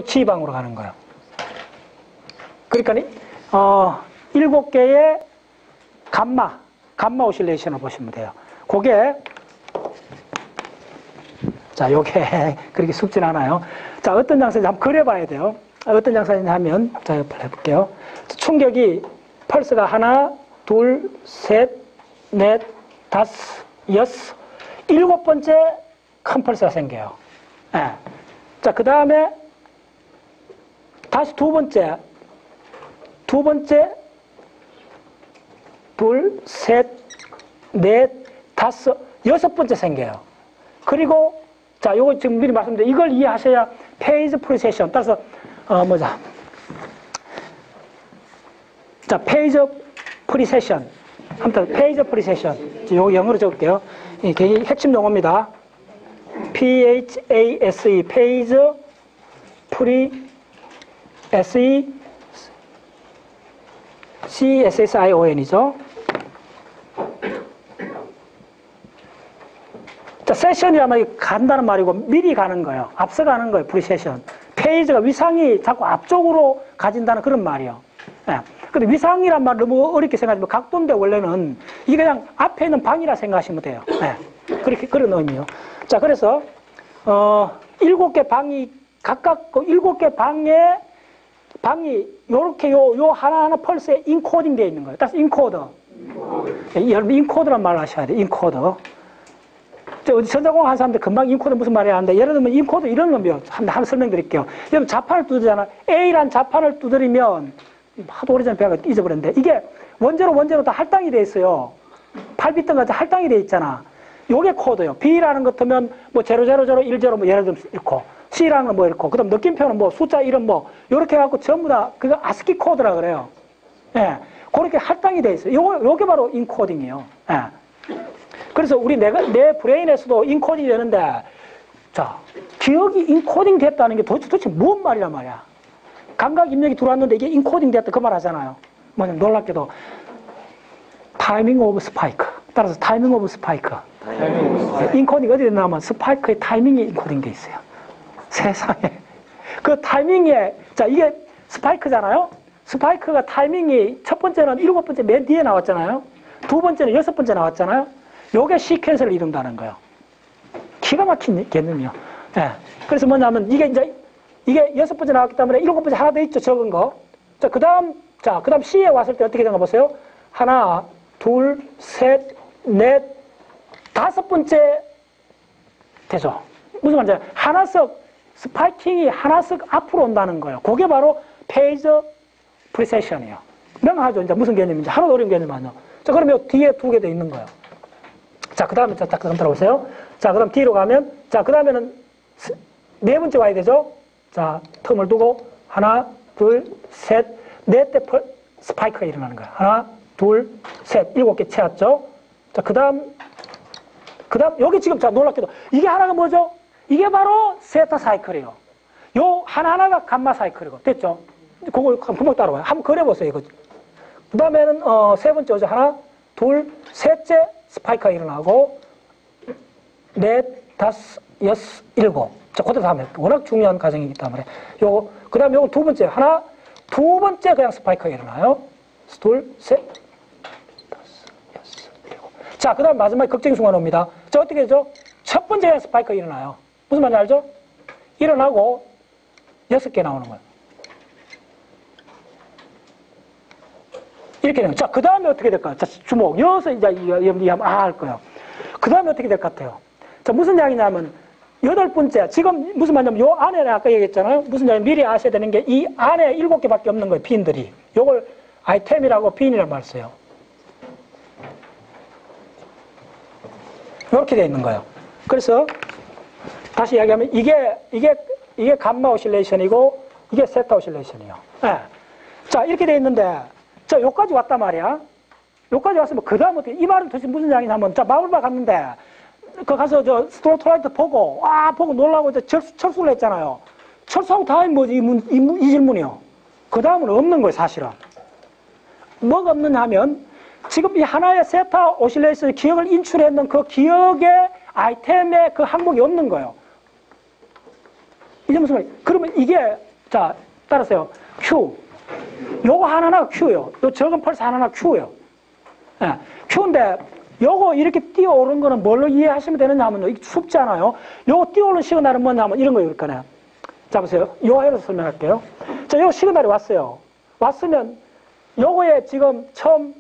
G방으로 가는 거예요. 그러니까 7개의 감마 오실레이션을 보시면 돼요. 그게 자, 요게 그렇게 쉽진 않아요. 자, 어떤 장사인지 한번 그려봐야 돼요. 어떤 장사인지 하면 자, 옆을 해볼게요. 충격이 펄스가 하나, 둘, 셋, 넷, 다섯, 여섯, 7번째 큰 펄스가 생겨요. 네. 자, 그 다음에 다시 두 번째, 둘, 셋, 넷, 다섯, 6번째 생겨요. 그리고 자, 요거 지금 미리 말씀드린 이걸 이해하셔야 페이즈 프리세션. 따라서 자, 페이즈 프리세션. 아무튼 페이즈 프리세션. 요거 영어로 적을게요. 이게 핵심 용어입니다. PHASE 페이즈 프리 SE CSSION이죠. 자, 세션이라면 간다는 말이고 미리 가는 거예요. 앞서 가는 거예요. 프리세션. 페이지가 위상이 자꾸 앞쪽으로 가진다는 그런 말이에요. 예. 근데 위상이란 말 너무 어렵게 생각하시면 각도인데 원래는 이게 그냥 앞에 있는 방이라 생각하시면 돼요. 예. 그렇게 그런 의미요. 자, 그래서 7개 방이 각각 7개 방이 요렇게 요 하나하나 펄스에 인코딩 되어 있는 거예요. 따라서 인코더. 여러분 인코더란 말을 하셔야 돼요. 인코더. 전자공학 하는 사람들 금방 인코더 무슨 말이야 하는데 예를 들면 인코더 이런 놈이요. 한번 설명드릴게요. 여러분 자판을 두드리잖아. A란 자판을 두드리면 하도 오래전에 배워서 잊어버렸는데 이게 원제로 다 할당이 돼 있어요. 8비트 같은 할당이 돼 있잖아. 요게 코드예요. B라는 것 같으면 뭐 0000, 10 뭐 예를 들면 이렇고 C라는 건 뭐 이렇고 그다음 느낌표는 뭐 숫자 이름 뭐 요렇게 해갖고 전부 다 그거 아스키 코드라 그래요. 예. 그렇게 할당이 돼 있어요. 요게 바로 인코딩이에요. 예. 그래서 내 브레인에서도 인코딩이 되는데, 자, 기억이 인코딩 됐다는 게 도대체 뭔 말이란 말이야. 감각 입력이 들어왔는데 이게 인코딩 됐다 그 말 하잖아요. 뭐냐면 놀랍게도, 타이밍 오브 스파이크. 따라서 타이밍 오브 스파이크. 인코딩 어디에 나오면 스파이크의 타이밍이 인코딩 돼 있어요. 세상에. 그 타이밍에, 자, 이게 스파이크잖아요? 스파이크가 타이밍이 첫 번째는 7번째 맨 뒤에 나왔잖아요? 두 번째는 6번째 나왔잖아요? 요게 시퀀스를 이룬다는 거예요. 기가 막힌 개념이요. 예. 그래서 뭐냐면, 이게 6번째 나왔기 때문에 7번째 하나 더 있죠, 적은 거. 자, 그 다음 C에 왔을 때 어떻게 된가 보세요. 하나, 둘, 셋, 넷, 5번째 되죠. 무슨 말인지 하나씩, 스파이킹이 하나씩 앞으로 온다는 거예요. 그게 바로 페이즈 프리세션이에요. 명하죠. 이제 무슨 개념인지. 하나도 어려운 개념 아니에요. 자, 그러면 뒤에 2개 더 있는 거예요. 자, 그 다음에, 자, 그럼 들어보세요. 자, 그 다음 뒤로 가면, 자, 그 다음에는 4번째 와야 되죠? 자, 텀을 두고, 하나, 둘, 셋, 넷 대 스파이크가 일어나는 거예요. 하나, 둘, 셋, 7개 채웠죠? 자, 그 다음, 여기 지금, 자, 놀랍게도, 이게 하나가 뭐죠? 이게 바로 세타 사이클이에요. 요 하나하나가 감마 사이클이고, 됐죠? 그거 금방 따라와요. 한번 그려보세요, 이거. 그 다음에는, 3번째 오죠? 하나, 둘, 셋째 스파이크가 일어나고, 넷, 다섯, 여섯, 7. 자, 그대로 하면 워낙 중요한 과정이기 때문에. 그 다음에 요거 2번째. 두 번째 그냥 스파이크가 일어나요. 둘, 셋, 다섯, 여섯, 7. 자, 그 다음 마지막에 걱정의 순간 옵니다. 자, 어떻게 되죠? 첫 번째 그냥 스파이크가 일어나요. 무슨 말인지 알죠? 일어나고 6개 나오는 거예요. 이렇게 되는 거예요. 자, 그 다음에 어떻게 될까요? 자, 주목. 여기서 이제 여러분들이 하면 할 거예요. 그 다음에 어떻게 될 것 같아요? 자, 무슨 이야기냐면, 8번째. 지금 무슨 말이냐면, 요 안에 아까 얘기했잖아요? 무슨 이야기 미리 아셔야 되는 게, 이 안에 7개밖에 없는 거예요, 핀들이. 요걸 아이템이라고 핀이라고 말 써요. 이렇게 되어 있는 거예요. 그래서, 다시 이야기하면, 이게 감마 오실레이션이고, 이게 세타 오실레이션이에요. 네. 자, 이렇게 되어 있는데, 자, 요까지 왔단 말이야. 요까지 왔으면, 그 다음 어떻게, 이 말은 도대체 무슨 이야기냐면, 자, 마블바 갔는데, 그 가서 스트로토라이트 보고, 보고 놀라고 이제 철수를 했잖아요. 철수하고 다음이 뭐지? 이 질문이요. 그 다음은 없는 거예요, 사실은. 뭐가 없느냐 하면, 지금 이 하나의 세타 오실레이션의 기억을 인출했는 그 기억의 아이템의 그 항목이 없는 거예요. 이게 무슨 말이에요? 그러면 이게, 자, 따라서요. Q. 요거 하나가 Q요. 요 적은 펄스 하나가 Q요. 예. Q인데, 요거 이렇게 뛰어오른 거는 뭘로 이해하시면 되느냐 하면요. 이게 춥잖아요. 요거 뛰어오른 시그널은 뭐냐 하면 이런 거예요. 그러니까요. 자, 보세요. 요 해로 설명할게요. 자, 요 시그널이 왔어요. 왔으면, 요거에 지금 처음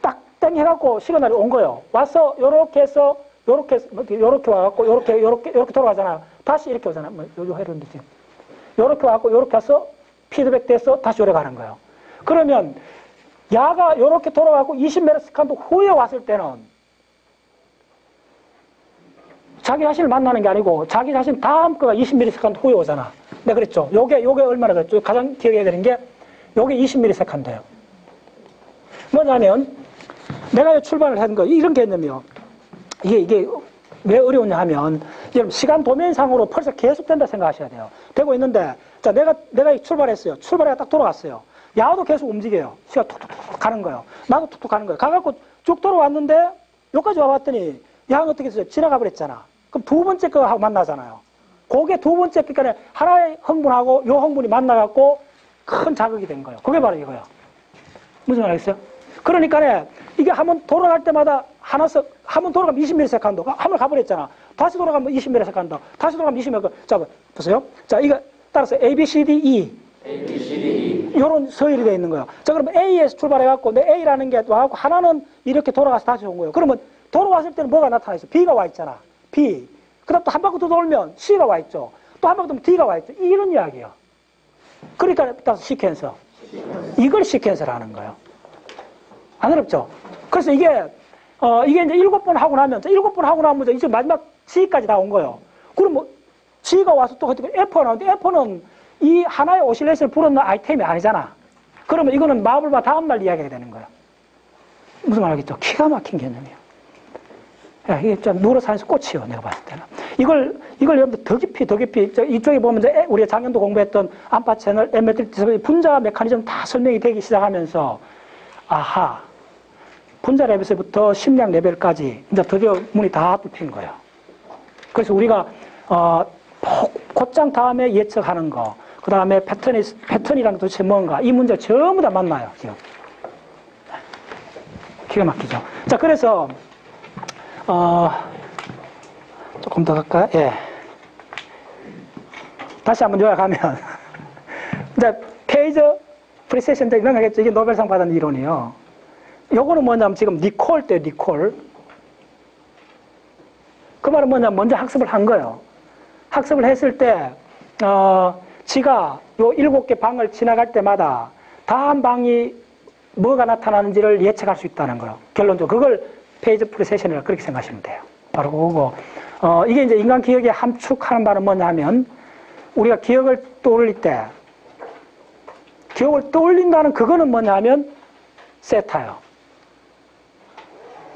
딱 땡 해갖고 시그널이 온 거예요. 와서 요렇게 해서, 요렇게 와갖고, 요렇게 돌아가잖아요. 다시 이렇게 오잖아요. 요 해로인데 지금. 요렇게 와갖고, 요렇게 와서 피드백 돼서 다시 요래 가는 거예요. 그러면, 야가 요렇게 돌아가고 20ms 후에 왔을 때는 자기 자신을 만나는 게 아니고 자기 자신 다음 거가 20ms 후에 오잖아. 내가 그랬죠. 요게 얼마나 그랬죠? 가장 기억해야 되는 게 요게 20ms예요. 뭐냐면 내가 출발을 한 거 이런 개념이요. 이게 왜 어려우냐 하면 여러분 시간 도면상으로 펄스가 계속 된다 생각하셔야 돼요. 되고 있는데 자 내가 출발했어요. 출발해가 딱 돌아갔어요. 야도 계속 움직여요. 시가 툭툭툭 가는 거예요. 나도 툭툭 가는 거예요. 가갖고 쭉 돌아왔는데 여기까지 와봤더니 야는 어떻게 했어요? 지나가 버렸잖아. 그럼 두 번째 거하고 만나잖아요. 그게 두 번째 거니까 하나의 흥분하고 요 흥분이 만나갖고 큰 자극이 된 거예요. 그게 바로 이거예요. 무슨 말 알겠어요? 그러니까 이게 한번 돌아갈 때마다 한번 돌아가면 20ms, 한번 가버렸잖아. 다시 돌아가면 20ms, 다시 돌아가면 20ms. 자, 보세요. 자, 이거 따라서 A, B, C, D, E. 요런 서열이 되어 있는 거예요. 자, 그러면 A에서 출발해갖고, 내 A라는 게 와갖고, 하나는 이렇게 돌아가서 다시 온 거예요. 그러면 돌아왔을 때는 뭐가 나타나 있어? B가 와 있잖아. B. 그 다음 또 한 바퀴 더 돌면 C가 와 있죠. 또 한 바퀴 돌면 D가 와 있죠. 이런 이야기예요. 그러니까 따라서 시퀀서. 이걸 시퀀서를 하는 거예요. 안 어렵죠? 그래서 이게 이제 7번 하고 나면, 7번 하고 나면 이제 마지막 G까지 다 온 거예요. 그럼 뭐, G가 와서 또 F가 나오는데, F는 이 하나의 오실레이션을 불어넣는 아이템이 아니잖아. 그러면 이거는 마블바 다음날 이야기가 되는 거야. 무슨 말 알겠죠? 기가 막힌 개념이에요. 야, 이게 좀 뉴로사이언스 꽃이요, 내가 봤을 때는. 이걸 여러분들 더 깊이, 이쪽에 보면 이제 우리가 작년도 공부했던 암파 채널, MLT 분자 메커니즘 다 설명이 되기 시작하면서, 아하, 분자 레벨에서부터 심리학 레벨까지 이제 드디어 문이 다 뚫힌 거예요. 그래서 우리가, 곧장 다음에 예측하는 거, 그 다음에 패턴이란 게 도대체 뭔가, 이 문제 전부 다 만나요, 지금. 기가 막히죠. 자, 그래서, 조금 더 갈까요? 예. 다시 한번 요약하면, 이제, 페이저 프리세션 이런 거겠죠. 이게 노벨상 받은 이론이에요. 요거는 뭐냐면 지금 니콜 때 니콜. 그 말은 뭐냐면 먼저 학습을 한 거예요. 학습을 했을 때, 지가 요 7개 방을 지나갈 때마다 다음 방이 뭐가 나타나는지를 예측할 수 있다는 거예요. 결론적으로. 그걸 페이지 프리세션이라고 그렇게 생각하시면 돼요. 바로 그거고. 이게 이제 인간 기억에 함축하는 바는 뭐냐 하면, 우리가 기억을 떠올릴 때, 기억을 떠올린다는 그거는 뭐냐 하면, 세타예요.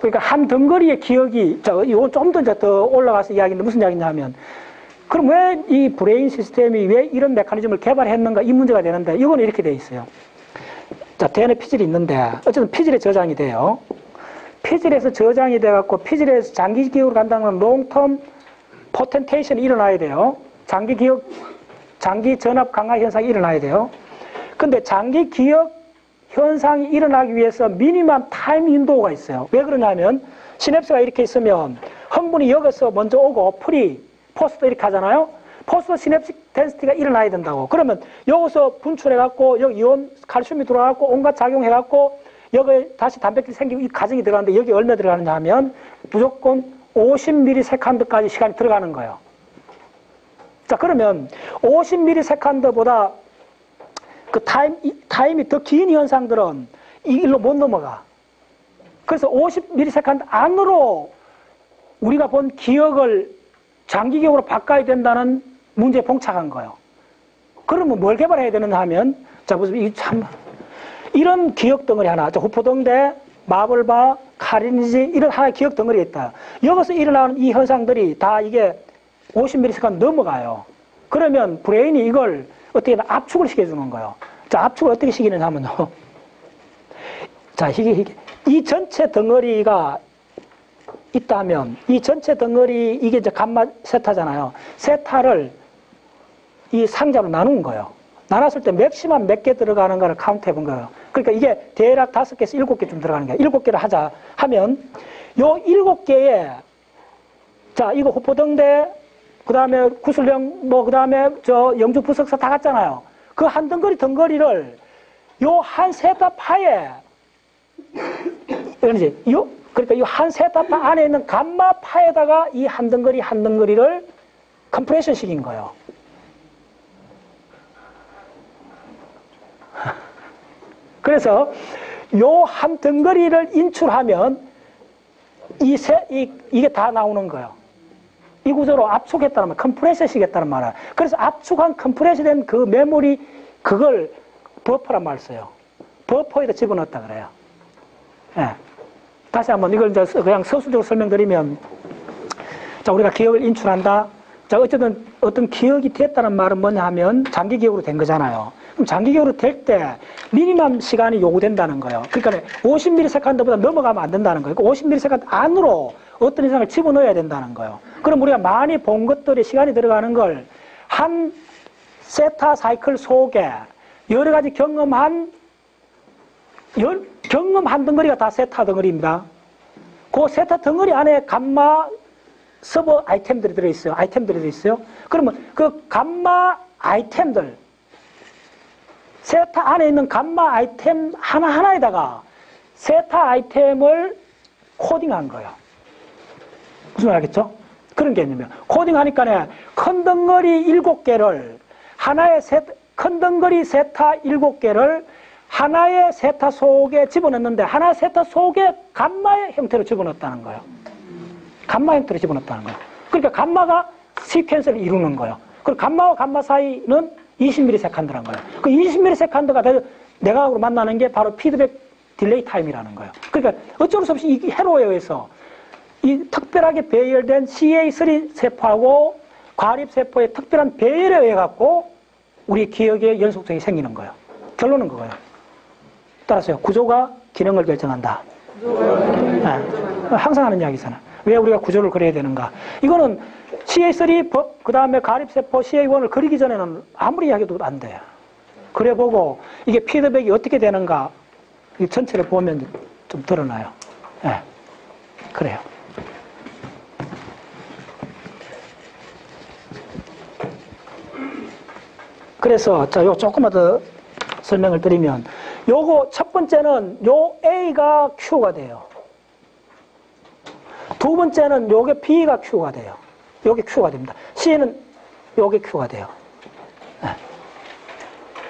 그러니까 한 덩거리의 기억이, 이거 좀 더 올라가서 이야기인데 무슨 이야기냐 하면, 그럼 왜 이 브레인 시스템이 왜 이런 메커니즘을 개발했는가 이 문제가 되는데 이거는 이렇게 돼 있어요. 자, DNA 피질이 있는데 어쨌든 피질에 저장이 돼요. 피질에서 저장이 돼갖고 피질에서 장기 기억으로 간다는 롱텀 포텐테이션이 일어나야 돼요. 장기 기억, 장기 전압 강화 현상이 일어나야 돼요. 근데 장기 기억 현상이 일어나기 위해서 미니멈 타임 윈도우가 있어요. 왜 그러냐면 시냅스가 이렇게 있으면 흥분이 여기서 먼저 오고 포스트 이렇게 하잖아요. 포스트 시냅틱 덴시티가 일어나야 된다고. 그러면 여기서 분출해갖고 여기 이온 칼슘이 들어가갖고 온갖 작용해갖고 여기 다시 단백질이 생기고 이 과정이 들어가는데 여기 얼마 들어가느냐 하면 무조건 50ms까지 시간이 들어가는 거예요. 자, 그러면 50ms보다 그 타임이 더 긴 현상들은 이 일로 못 넘어가. 그래서 50ms 안으로 우리가 본 기억을 장기 기억으로 바꿔야 된다는 문제에 봉착한 거예요. 그러면 뭘 개발해야 되느냐 하면, 자, 무슨, 이런 기억 덩어리 하나, 후포동대, 마블바, 카리니지, 이런 하나의 기억 덩어리가 있다. 여기서 일어나는 이 현상들이 다 이게 50ms 넘어가요. 그러면 브레인이 이걸 어떻게 압축을 시켜주는 거예요. 자, 압축을 어떻게 시키느냐 하면요. 자, 이 전체 덩어리가 있다면, 이 전체 덩어리, 이게 이제 감마 세타잖아요. 세타를 이 상자로 나눈 거예요. 나눴을 때 맥시멈 몇 개 들어가는가를 카운트 해본 거예요. 그러니까 이게 대략 5개에서 7개쯤 들어가는 거예요. 7개를 하자 하면 요 7개에 자 이거 후포등대 그 다음에 구슬령 뭐 그 다음에 저 영주 부석사 다 갔잖아요. 그 한 덩거리를 요 한 세타파에 그러니까 이 한 세타파 안에 있는 감마파에다가 이 한 덩거리를 컴프레션 시킨 거예요. 그래서 요 한 덩거리를 인출하면 이게 다 나오는 거예요. 이 구조로 압축했다는 말, 컴프레션 시켰다는 말이에요. 그래서 압축한 컴프레션 된 그 메모리 그걸 버퍼란 말 써요. 버퍼에다 집어넣었다 그래요. 예. 다시 한번 이걸 이제 그냥 서술적으로 설명드리면, 자, 우리가 기억을 인출한다. 자, 어쨌든 어떤 기억이 됐다는 말은 뭐냐 하면 장기 기억으로 된 거잖아요. 그럼 장기 기억으로 될 때 미니멈 시간이 요구된다는 거예요. 그러니까 50ms보다 넘어가면 안 된다는 거예요. 50ms 안으로 어떤 이상을 집어넣어야 된다는 거예요. 그럼 우리가 많이 본 것들이 시간이 들어가는 걸 한 세타 사이클 속에 여러 가지 경험 한 덩어리가 다 세타 덩어리입니다. 그 세타 덩어리 안에 감마 서버 아이템들이 들어있어요. 그러면 그 감마 아이템들, 세타 안에 있는 감마 아이템 하나하나에다가 세타 아이템을 코딩한 거예요. 무슨 말 알겠죠? 그런 개념이에요. 코딩하니까 큰 덩어리 7개를 큰 덩어리 세타 7개를 하나의 세타 속에 집어넣는데 하나의 세타 속에 감마의 형태로 집어넣었다는 거예요. 감마 형태로 집어넣었다는 거예요. 그러니까 감마가 시퀀스를 이루는 거예요. 그리고 감마와 감마 사이는 20ms란 거예요. 그 20ms가 내각으로 만나는 게 바로 피드백 딜레이 타임이라는 거예요. 그러니까 어쩔 수 없이 이 회로에 의해서 이 특별하게 배열된 CA3 세포하고 과립세포의 특별한 배열에 의해 갖고 우리 기억의 연속성이 생기는 거예요. 결론은 그거예요. 따라서요. 구조가 기능을 결정한다. 네. 항상 하는 이야기잖아. 왜 우리가 구조를 그려야 되는가? 이거는 CA3 그 다음에 가립세포 CA1을 그리기 전에는 아무리 이야기도 안 돼요. 그래보고 이게 피드백이 어떻게 되는가 이 전체를 보면 좀 드러나요. 네. 그래요. 그래서 요 조금만 더 설명을 드리면 요거 첫 번째는 요 A가 Q가 돼요. 두 번째는 요게 B가 Q가 돼요. 요게 Q가 됩니다. C는 요게 Q가 돼요. 네.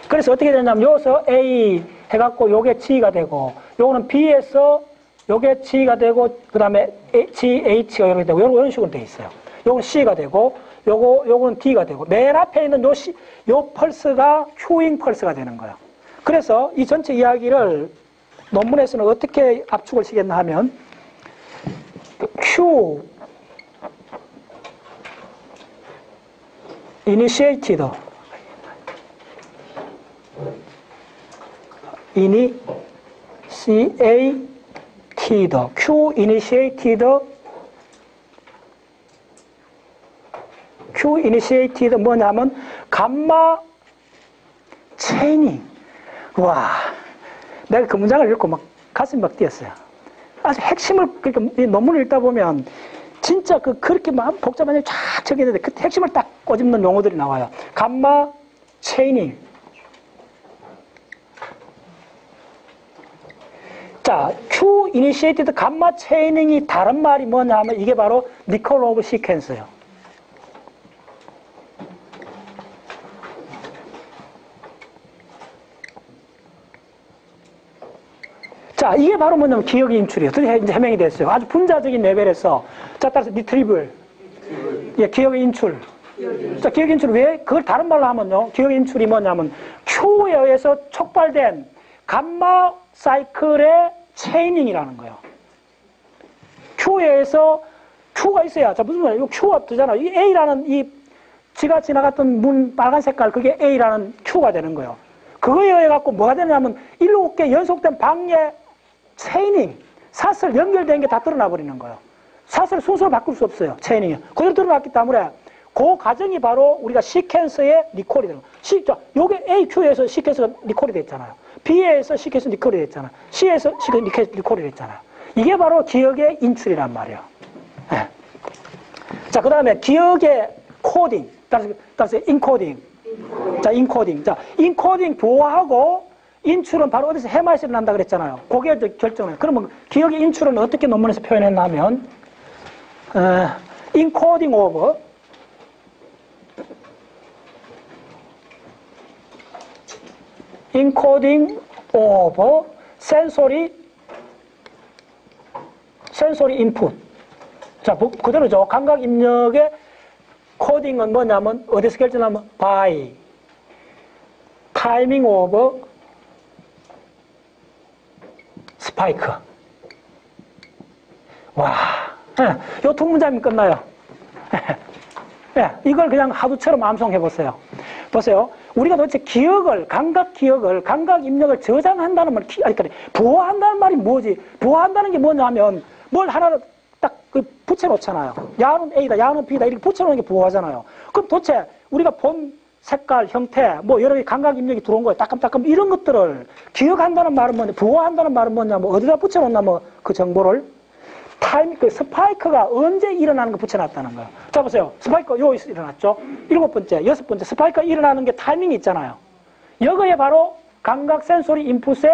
그래서 어떻게 되냐면 여기서 A 해갖고 요게 G가 되고 요거는 B에서 요게 G가 되고 그 다음에 G, H가 이렇게 되고 이런 식으로 돼 있어요. 요건 C가 되고 요거는 D가 되고 맨 앞에 있는 요 펄스가 Q잉 펄스가 되는 거예요. 그래서 이 전체 이야기를 논문에서는 어떻게 압축을 시켰나 하면 Q initiated Q initiated 뭐냐면 감마 체이닝. 와, 내가 그 문장을 읽고 막 가슴이 막 뛰었어요. 아주 핵심을 그러니까 이 논문을 읽다 보면 진짜 그렇게 막 복잡한 쫙 적혀있는데 그 핵심을 딱 꼬집는 용어들이 나와요. 감마 체이닝. 자, Q initiated 감마 체이닝이 다른 말이 뭐냐 하면 이게 바로 니콜로브 시퀀스예요. 자, 이게 바로 뭐냐면 기억의 인출이에요. 드디어 이제 해명이 됐어요. 아주 분자적인 레벨에서. 자, 따라서 리트리블. 예, 기억의 인출. 자, 기억의 인출 왜? 그걸 다른 말로 하면요. 기억의 인출이 뭐냐면 Q에 의해서 촉발된 감마 사이클의 체이닝이라는 거예요. Q에 의해서 Q가 있어야. 자, 무슨 말이에요? Q가 뜨잖아요. 이 A라는 이 지가 지나갔던 문 빨간 색깔 그게 A라는 Q가 되는 거예요. 그거에 의해 갖고 뭐가 되냐면 7개 연속된 방해 체이닝, 사슬 연결된 게 다 드러나 버리는 거예요. 사슬 순서를 바꿀 수 없어요. 체이닝이. 그대로 드러났기 때문에 그 과정이 바로 우리가 시퀀스의 리콜이 되는 거예요. 요게 AQ에서 시퀀스가 리콜이 됐잖아요. B에서 시퀀스 리콜이 됐잖아요. C에서 시퀀스 리콜이 됐잖아요. 이게 바로 기억의 인출이란 말이에요. 네. 자, 그 다음에 기억의 코딩, 따라서 인코딩. 자, 인코딩. 자, 인코딩 부호하고 인출은 바로 어디서 해마에서 일어난다 그랬잖아요. 그게 결정을. 그러면 기억의 인출은 어떻게 논문에서 표현했냐면, 인코딩 오브 센소리 인풋. 자, 그대로죠. 감각 입력의 코딩은 뭐냐면, 어디서 결정하면, by timing of spike. 와, 요 두 문장이면 끝나요. 이걸 그냥 하두처럼 암송해 보세요. 보세요. 우리가 도대체 감각 입력을 저장한다는 말, 부호한다는 말이 뭐지? 부호한다는 게 뭐냐면, 뭘 하나를 딱 붙여놓잖아요. 야는 A다, 야는 B다, 이렇게 붙여놓는 게 부호하잖아요. 그럼 도대체 우리가 본 색깔, 형태, 뭐 여러 개 감각 입력이 들어온 거예요. 따끔따끔 이런 것들을 기억한다는 말은 뭐냐, 부호한다는 말은 뭐냐면, 어디다 붙여놓냐면 그 정보를 스파이크가 언제 일어나는 거 붙여놨다는 거예요. 자, 보세요. 스파이크 여기서 일어났죠? 7번째, 6번째, 스파이크가 일어나는 게 타이밍이 있잖아요. 여기에 바로 감각 센소리 인풋의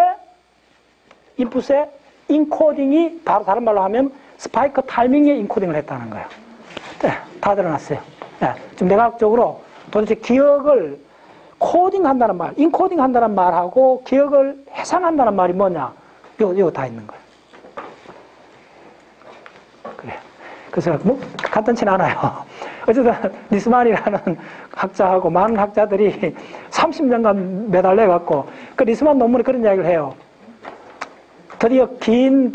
인코딩이 바로 다른 말로 하면 스파이크 타이밍에 인코딩을 했다는 거예요. 네, 다 드러났어요. 네, 지금 내각적으로 도대체 기억을 코딩한다는 말, 인코딩한다는 말하고 기억을 해상한다는 말이 뭐냐? 이거 다 있는 거예요. 그래. 그래서 뭐 간단치는 않아요. 어쨌든 리스만이라는 학자하고 많은 학자들이 30년간 매달려 갖고 그 리스만 논문에 그런 이야기를 해요. 드디어 긴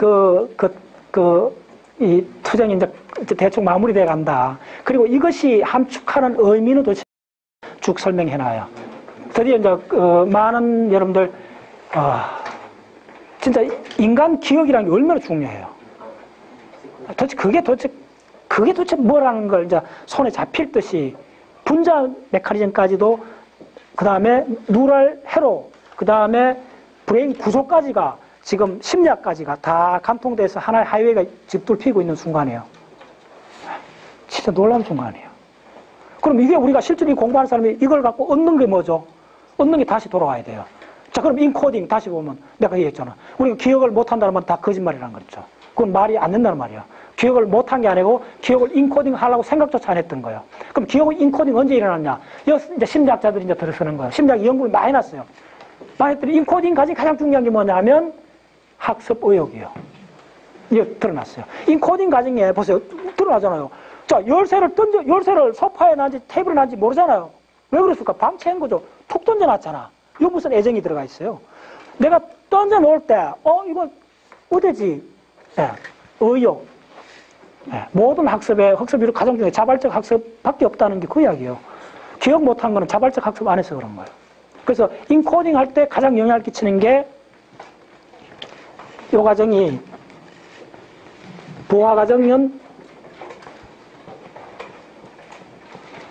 이 투쟁이 이제 대충 마무리돼 간다. 그리고 이것이 함축하는 의미는 도대체 쭉 설명해 놔요. 드디어 이제 많은 여러분들 진짜 인간 기억이라는 게 얼마나 중요해요. 그게 도대체 뭐라는 걸 이제 손에 잡힐 듯이 분자 메커니즘까지도 그 다음에 뉴럴 회로 그 다음에 브레인 구조까지가 지금 심리학까지가 다 관통돼서 하나의 하이웨이가 짓돌피고 있는 순간이에요. 진짜 놀라운 순간이에요. 그럼 이게 우리가 실제로 공부하는 사람이 이걸 갖고 얻는 게 뭐죠? 얻는 게 다시 돌아와야 돼요. 자, 그럼 인코딩 다시 보면 내가 얘기했잖아. 우리가 기억을 못한다는 건 다 거짓말이라는 거죠. 그건 말이 안 된다는 말이야. 기억을 못한 게 아니고 기억을 인코딩 하려고 생각조차 안 했던 거예요. 그럼 기억의 인코딩 언제 일어났냐? 이제 심리학자들이 이제 들어서는 거예요. 심리학 연구를 많이 했어요. 많이 했더니 인코딩까지 가장 중요한 게 뭐냐면 학습 의욕이에요. 이게 드러났어요. 인코딩 과정에 보세요. 드러나잖아요. 자, 열쇠를 소파에 놨는지 테이블에 놨는지 모르잖아요. 왜 그랬을까? 방치한 거죠. 툭 던져놨잖아. 이거 무슨 애정이 들어가 있어요. 내가 던져놓을 때, 이거 어디지? 네, 의욕. 네, 모든 학습비로 가장 중요해. 자발적 학습밖에 없다는 게 그 이야기예요. 기억 못한 거는 자발적 학습 안 해서 그런 거예요. 그래서 인코딩 할 때 가장 영향을 끼치는 게 이 과정이 부하 과정은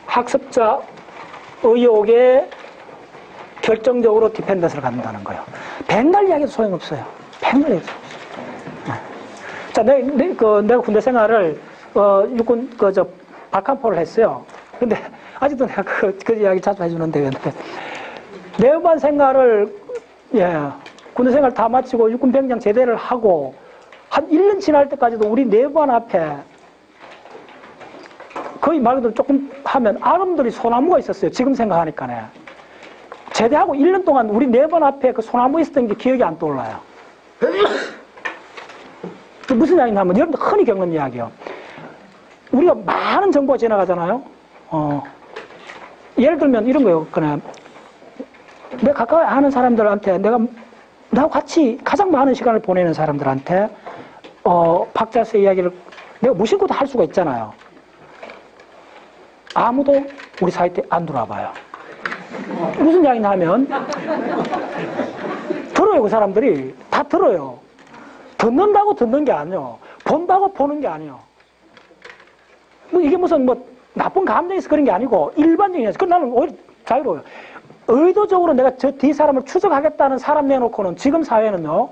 학습자 의욕에 결정적으로 디펜던스를 갖는다는 거예요. 백날 이야기해도 소용없어요. 백날 이야기해도 소용없어요. 자, 내가 군대 생활을, 육군, 발칸포를 했어요. 근데, 아직도 내가 그 이야기 자주 해주는데, 내반 생활을, 군대 생활 다 마치고 육군 병장 제대를 하고, 한 1년 지날 때까지도 우리 내반 앞에, 거의 말 그대로 조금 하면 아름들이 소나무가 있었어요. 지금 생각하니까네. 제대하고 1년 동안 우리 내반 앞에 그 소나무 있었던 게 기억이 안 떠올라요. 무슨 이야기냐면 여러분들 흔히 겪는 이야기예요. 우리가 많은 정보가 지나가잖아요. 예를 들면 이런 거예요. 그냥 내가 가까이 아는 사람들한테 나하고 같이 가장 많은 시간을 보내는 사람들한테 박자세 이야기를 내가 무심코도 할 수가 있잖아요. 아무도 우리 사이트에 안 들어와 봐요. 무슨 이야기냐 하면 들어요. 그 사람들이 다 들어요. 듣는다고 듣는 게 아니에요. 본다고 보는 게 아니에요. 이게 무슨 나쁜 감정이 있어 그런 게 아니고 일반적인 그 나는 오히려 자유로워요. 의도적으로 내가 저 뒤 사람을 추적하겠다는 사람 내놓고는 지금 사회는요,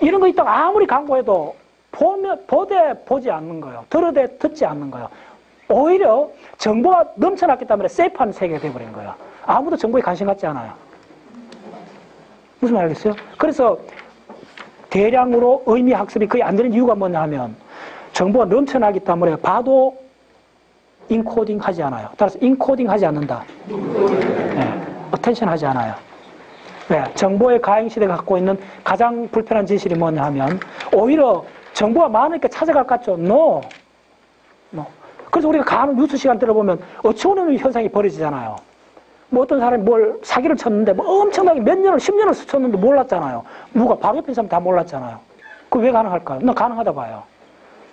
이런 거 있다가 아무리 강구해도 보되 보지 않는 거예요. 들어대 듣지 않는 거예요. 오히려 정보가 넘쳐났기 때문에 세이프한 세계가 돼버린 거예요. 아무도 정보에 관심 갖지 않아요. 무슨 말 알겠어요? 그래서 대량으로 의미 학습이 거의 안 되는 이유가 뭐냐 하면 정보가 넘쳐나기 때문에 봐도 인코딩 하지 않아요. 따라서 인코딩 하지 않는다. 네, 어텐션 하지 않아요. 네, 정보의 가행시대가 갖고 있는 가장 불편한 진실이 뭐냐 하면 오히려 정보가 많으니까 찾아갈 것 같죠? No. 그래서 우리가 간혹 뉴스 시간 들어보면 어처구니 현상이 벌어지잖아요. 뭐 어떤 사람이 뭘 사기를 쳤는데 뭐 엄청나게 몇 년을 10년을 스쳤는데 몰랐잖아요. 누가 바로 옆에 사람 다 몰랐잖아요. 그게 왜 가능할까요? 난 가능하다 봐요.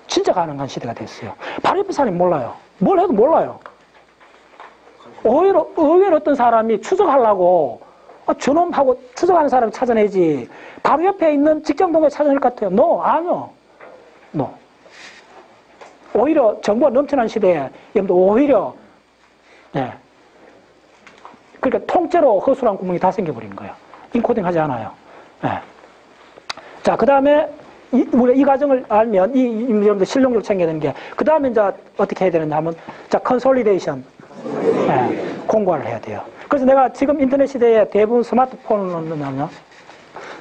진짜 가능한 시대가 됐어요. 바로 옆에 사람이 몰라요. 뭘 해도 몰라요. 의외로 어떤 사람이 추적하려고 저놈하고 추적하는 사람을 찾아내지 바로 옆에 있는 직장 동료를 찾아낼 것 같아요. 아니요. 오히려 정보가 넘쳐난 시대에 여러분들 오히려 네. 그러니까 통째로 허술한 구멍이 다 생겨버린 거예요. 인코딩 하지 않아요. 네. 자, 그 다음에 우리가 이 과정을 알면 여러분들 실용적으로 챙겨야 되는 게 그 다음에 이제 어떻게 해야 되느냐 하면 자, 컨솔리데이션 네. 공부를 해야 돼요. 그래서 내가 지금 인터넷 시대에 대부분 스마트폰을 넣냐면요.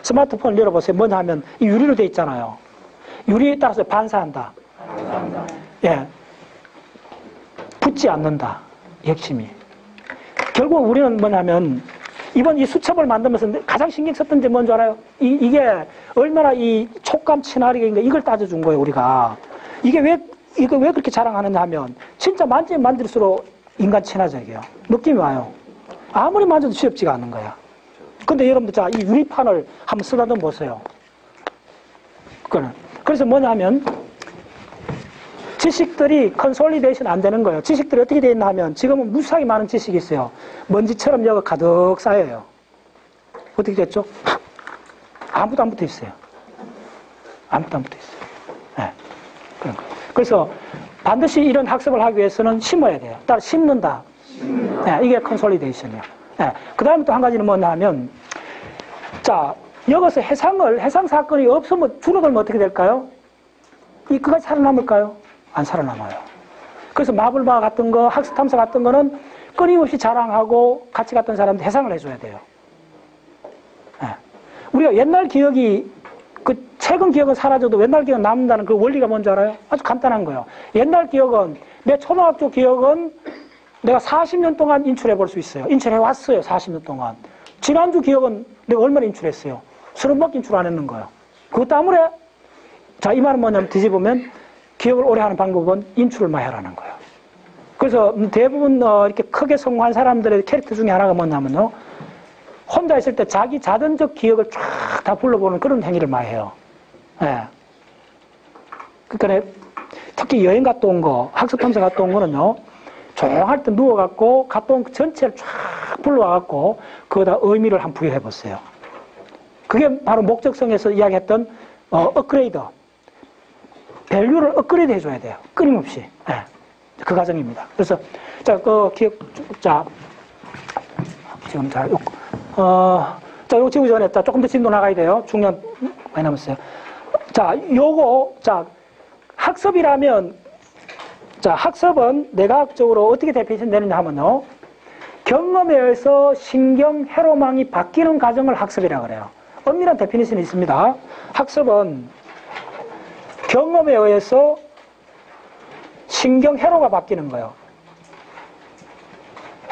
스마트폰을 열어보세요. 뭐냐 하면 이 유리로 돼 있잖아요. 유리에 따라서 반사한다. 예. 붙지 않는다. 핵심이. 결국 우리는 뭐냐면 이번 이 수첩을 만들면서 가장 신경 썼던 게 뭔지 알아요? 이게 얼마나 이 촉감 친화력인가 이걸 따져준 거예요, 우리가. 이거 왜 그렇게 자랑하느냐 하면 진짜 만지면 만질수록 인간 친화적이에요. 느낌이 와요. 아무리 만져도 지엽지가 않는 거야. 근데 여러분들 자, 이 유리판을 한번 쓰다듬어 보세요. 그래서 뭐냐 하면 지식들이 컨솔리데이션 안 되는 거예요. 지식들이 어떻게 되어 있나 하면 지금은 무수하게 많은 지식이 있어요. 먼지처럼 여기 가득 쌓여요. 어떻게 됐죠? 아무도 안 붙어 있어요. 아무도 안 붙어 있어요. 네. 그런 거예요. 그래서 반드시 이런 학습을 하기 위해서는 심어야 돼요. 따라 심는다. 네, 이게 컨솔리데이션이에요. 네. 그 다음에 또 한 가지는 뭐냐 하면 자, 여기서 해상 사건이 없으면 줄어들면 어떻게 될까요? 그까지 살아남을까요? 안 살아남아요. 그래서 마블바 같은 거, 학습 탐사 같은 거는 끊임없이 자랑하고 같이 갔던 사람들 해상을 해줘야 돼요. 네. 우리가 옛날 기억이, 최근 기억은 사라져도 옛날 기억은 남는다는 그 원리가 뭔지 알아요? 아주 간단한 거예요. 옛날 기억은, 내 초등학교 기억은 내가 40년 동안 인출해 볼 수 있어요. 인출해 왔어요, 40년 동안. 지난주 기억은 내가 얼마나 인출했어요? 30밖에 인출 안 했는 거예요. 그것 때문에, 자, 이 말은 뭐냐면 뒤집으면 기억을 오래 하는 방법은 인출을 많이 하라는 거예요. 그래서 대부분 이렇게 크게 성공한 사람들의 캐릭터 중에 하나가 뭐냐면요. 혼자 있을 때 자기 자전적 기억을 쫙 다 불러보는 그런 행위를 많이 해요. 예. 그러니까 특히 여행 갔다 온 거, 학습 탐사 갔다 온 거는요. 조용할 때 누워갖고 갔다 온 전체를 쫙 불러와갖고 그거다 의미를 한번 부여해봤어요. 그게 바로 목적성에서 이야기했던 업그레이드. 밸류를 업그레이드 해줘야 돼요. 끊임없이. 네. 그 과정입니다. 그래서, 자, 지금 자, 요거 지우기 전에, 조금 더 진도 나가야 돼요. 중요한, 많이 남았어요. 자, 학습이라면, 학습은 내과학적으로 어떻게 데피니션 되느냐 하면요. 경험에 의해서 신경 회로망이 바뀌는 과정을 학습이라고 그래요. 엄밀한 데피니션이 있습니다. 학습은 경험에 의해서 신경 회로가 바뀌는 거예요.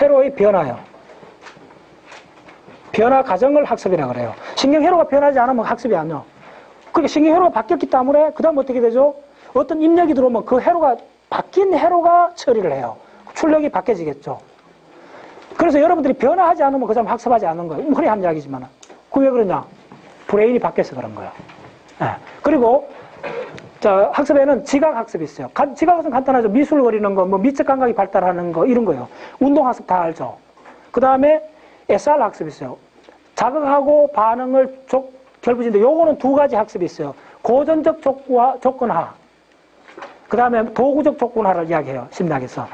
회로의 변화요. 변화 과정을 학습이라고 그래요. 신경 회로가 변하지 않으면 학습이 아니요. 그러니까 신경 회로가 바뀌었기 때문에 그 다음 어떻게 되죠? 어떤 입력이 들어오면 그 회로가 바뀐 회로가 처리를 해요. 출력이 바뀌어지겠죠. 그래서 여러분들이 변화하지 않으면 그 사람 학습하지 않는 거예요. 흔히 하는 이야기지만. 그 왜 그러냐? 브레인이 바뀌어서 그런 거예요. 네. 그리고 자, 학습에는 지각학습이 있어요. 지각학습은 간단하죠. 미술 그리는 거, 뭐 미적 감각이 발달하는 거, 이런 거요. 운동학습 다 알죠. 그 다음에 SR 학습이 있어요. 자극하고 반응을 결부지는데 요거는 두 가지 학습이 있어요. 고전적 조건화. 그 다음에 도구적 조건화를 이야기해요. 심리학에서.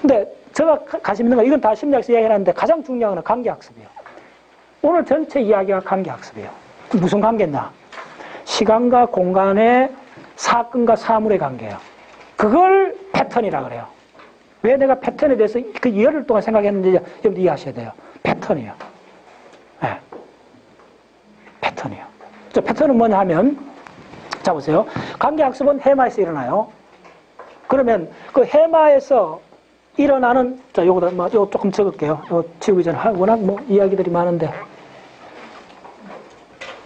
근데 제가 관심 있는 거, 이건 다 심리학에서 이야기하는데 가장 중요한 건 관계학습이에요. 오늘 전체 이야기가 관계학습이에요. 무슨 관계냐? 시간과 공간의 사건과 사물의 관계예요. 그걸 패턴이라 그래요. 왜 내가 패턴에 대해서 그 열흘 동안 생각했는지 여러분 이해하셔야 돼요. 패턴이에요. 네. 패턴이에요. 저 패턴은 뭐냐 하면, 자 보세요. 관계학습은 해마에서 일어나요. 그러면 그 해마에서 일어나는, 자 요거 조금 적을게요. 요 지우기 전에 워낙 뭐 이야기들이 많은데.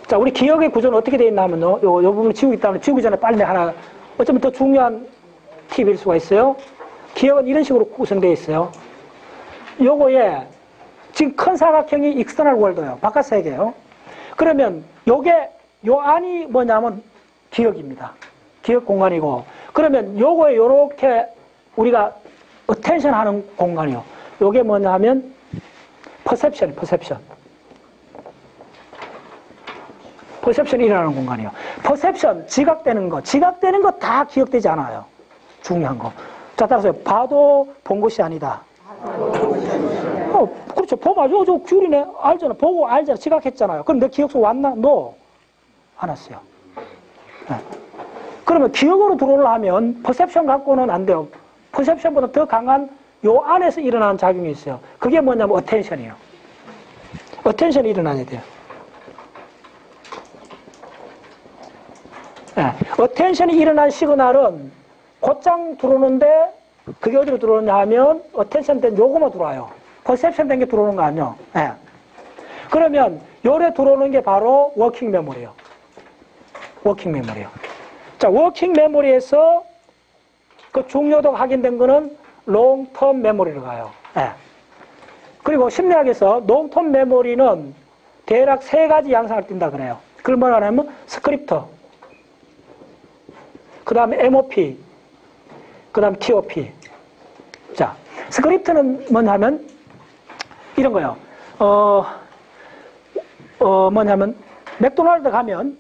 자, 우리 기억의 구조는 어떻게 되어 있나 하면요. 요 부분을 지우기 때문에 지우기 전에 빨리 하나, 어쩌면 더 중요한 팁일 수가 있어요. 기억은 이런 식으로 구성되어 있어요. 요거에 지금 큰 사각형이 익스터널 월드예요. 바깥 세계예요. 그러면 요게 요 안이 뭐냐면 기억입니다. 기억 공간이고, 그러면 요거에 요렇게 우리가 어텐션 하는 공간이요. 요게 뭐냐 하면 퍼셉션이 일어나는 공간이요. 퍼셉션, 지각되는 거 다 기억되지 않아요. 중요한 거. 자, 따라서 봐도 본 것이 아니다. 그렇죠. 보면 저 귤이네. 알잖아. 보고 알잖아. 지각했잖아요. 그럼 내 기억 속 왔나? No. 안 왔어요. 네. 그러면 기억으로 들어오려면 퍼셉션 갖고는 안 돼요. 퍼셉션보다 더 강한 요 안에서 일어나는 작용이 있어요. 그게 뭐냐면 어텐션이에요. 어텐션이 일어나야 돼요. 네. 어텐션이 일어난 시그널은 곧장 들어오는데 그게 어디로 들어오냐 하면 어텐션 된 요거만 들어와요. 퍼셉션 된 게 들어오는 거 아니에요. 네. 그러면 요래 들어오는 게 바로 워킹 메모리예요. 워킹 메모리예요. 자, 워킹 메모리에서 그 중요도가 확인된 거는 롱텀 메모리로 가요. 네. 그리고 심리학에서 롱텀 메모리는 대략 3가지 양상을 띈다 그래요. 그걸 뭐라 하냐면 스크립터, 그 다음에 MOP, 그 다음 TOP. 자, 스크립트는 뭐냐면 이런 거예요. 뭐냐면 맥도날드 가면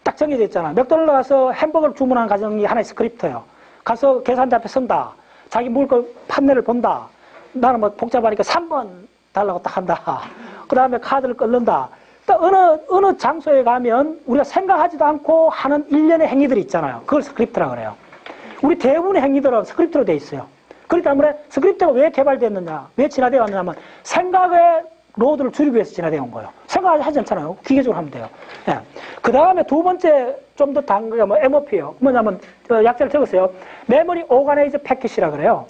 딱 정해져 있잖아. 맥도날드 가서 햄버거를 주문하는 과정이 하나의 스크립트예요. 가서 계산대 앞에 선다. 자기 먹을 거 판매를 본다. 나는 뭐 복잡하니까 3번 달라고 딱 한다. 그 다음에 카드를 끊는다. 딱 어느 장소에 가면 우리가 생각하지도 않고 하는 일련의 행위들이 있잖아요. 그걸 스크립트라고 그래요. 우리 대부분의 행위들은 스크립트로 돼 있어요. 그렇기 때문에 스크립트가 왜 개발됐느냐, 왜 진화되어 왔느냐 하면 생각의 로드를 줄이기 위해서 진화되어 온 거예요. 생각하지 않잖아요. 기계적으로 하면 돼요. 예. 그 다음에 두 번째 좀 더 다른 게 뭐 MOP예요. 뭐냐면 약자를 적었어요. 메모리 오가나이즈 패킷이라 그래요.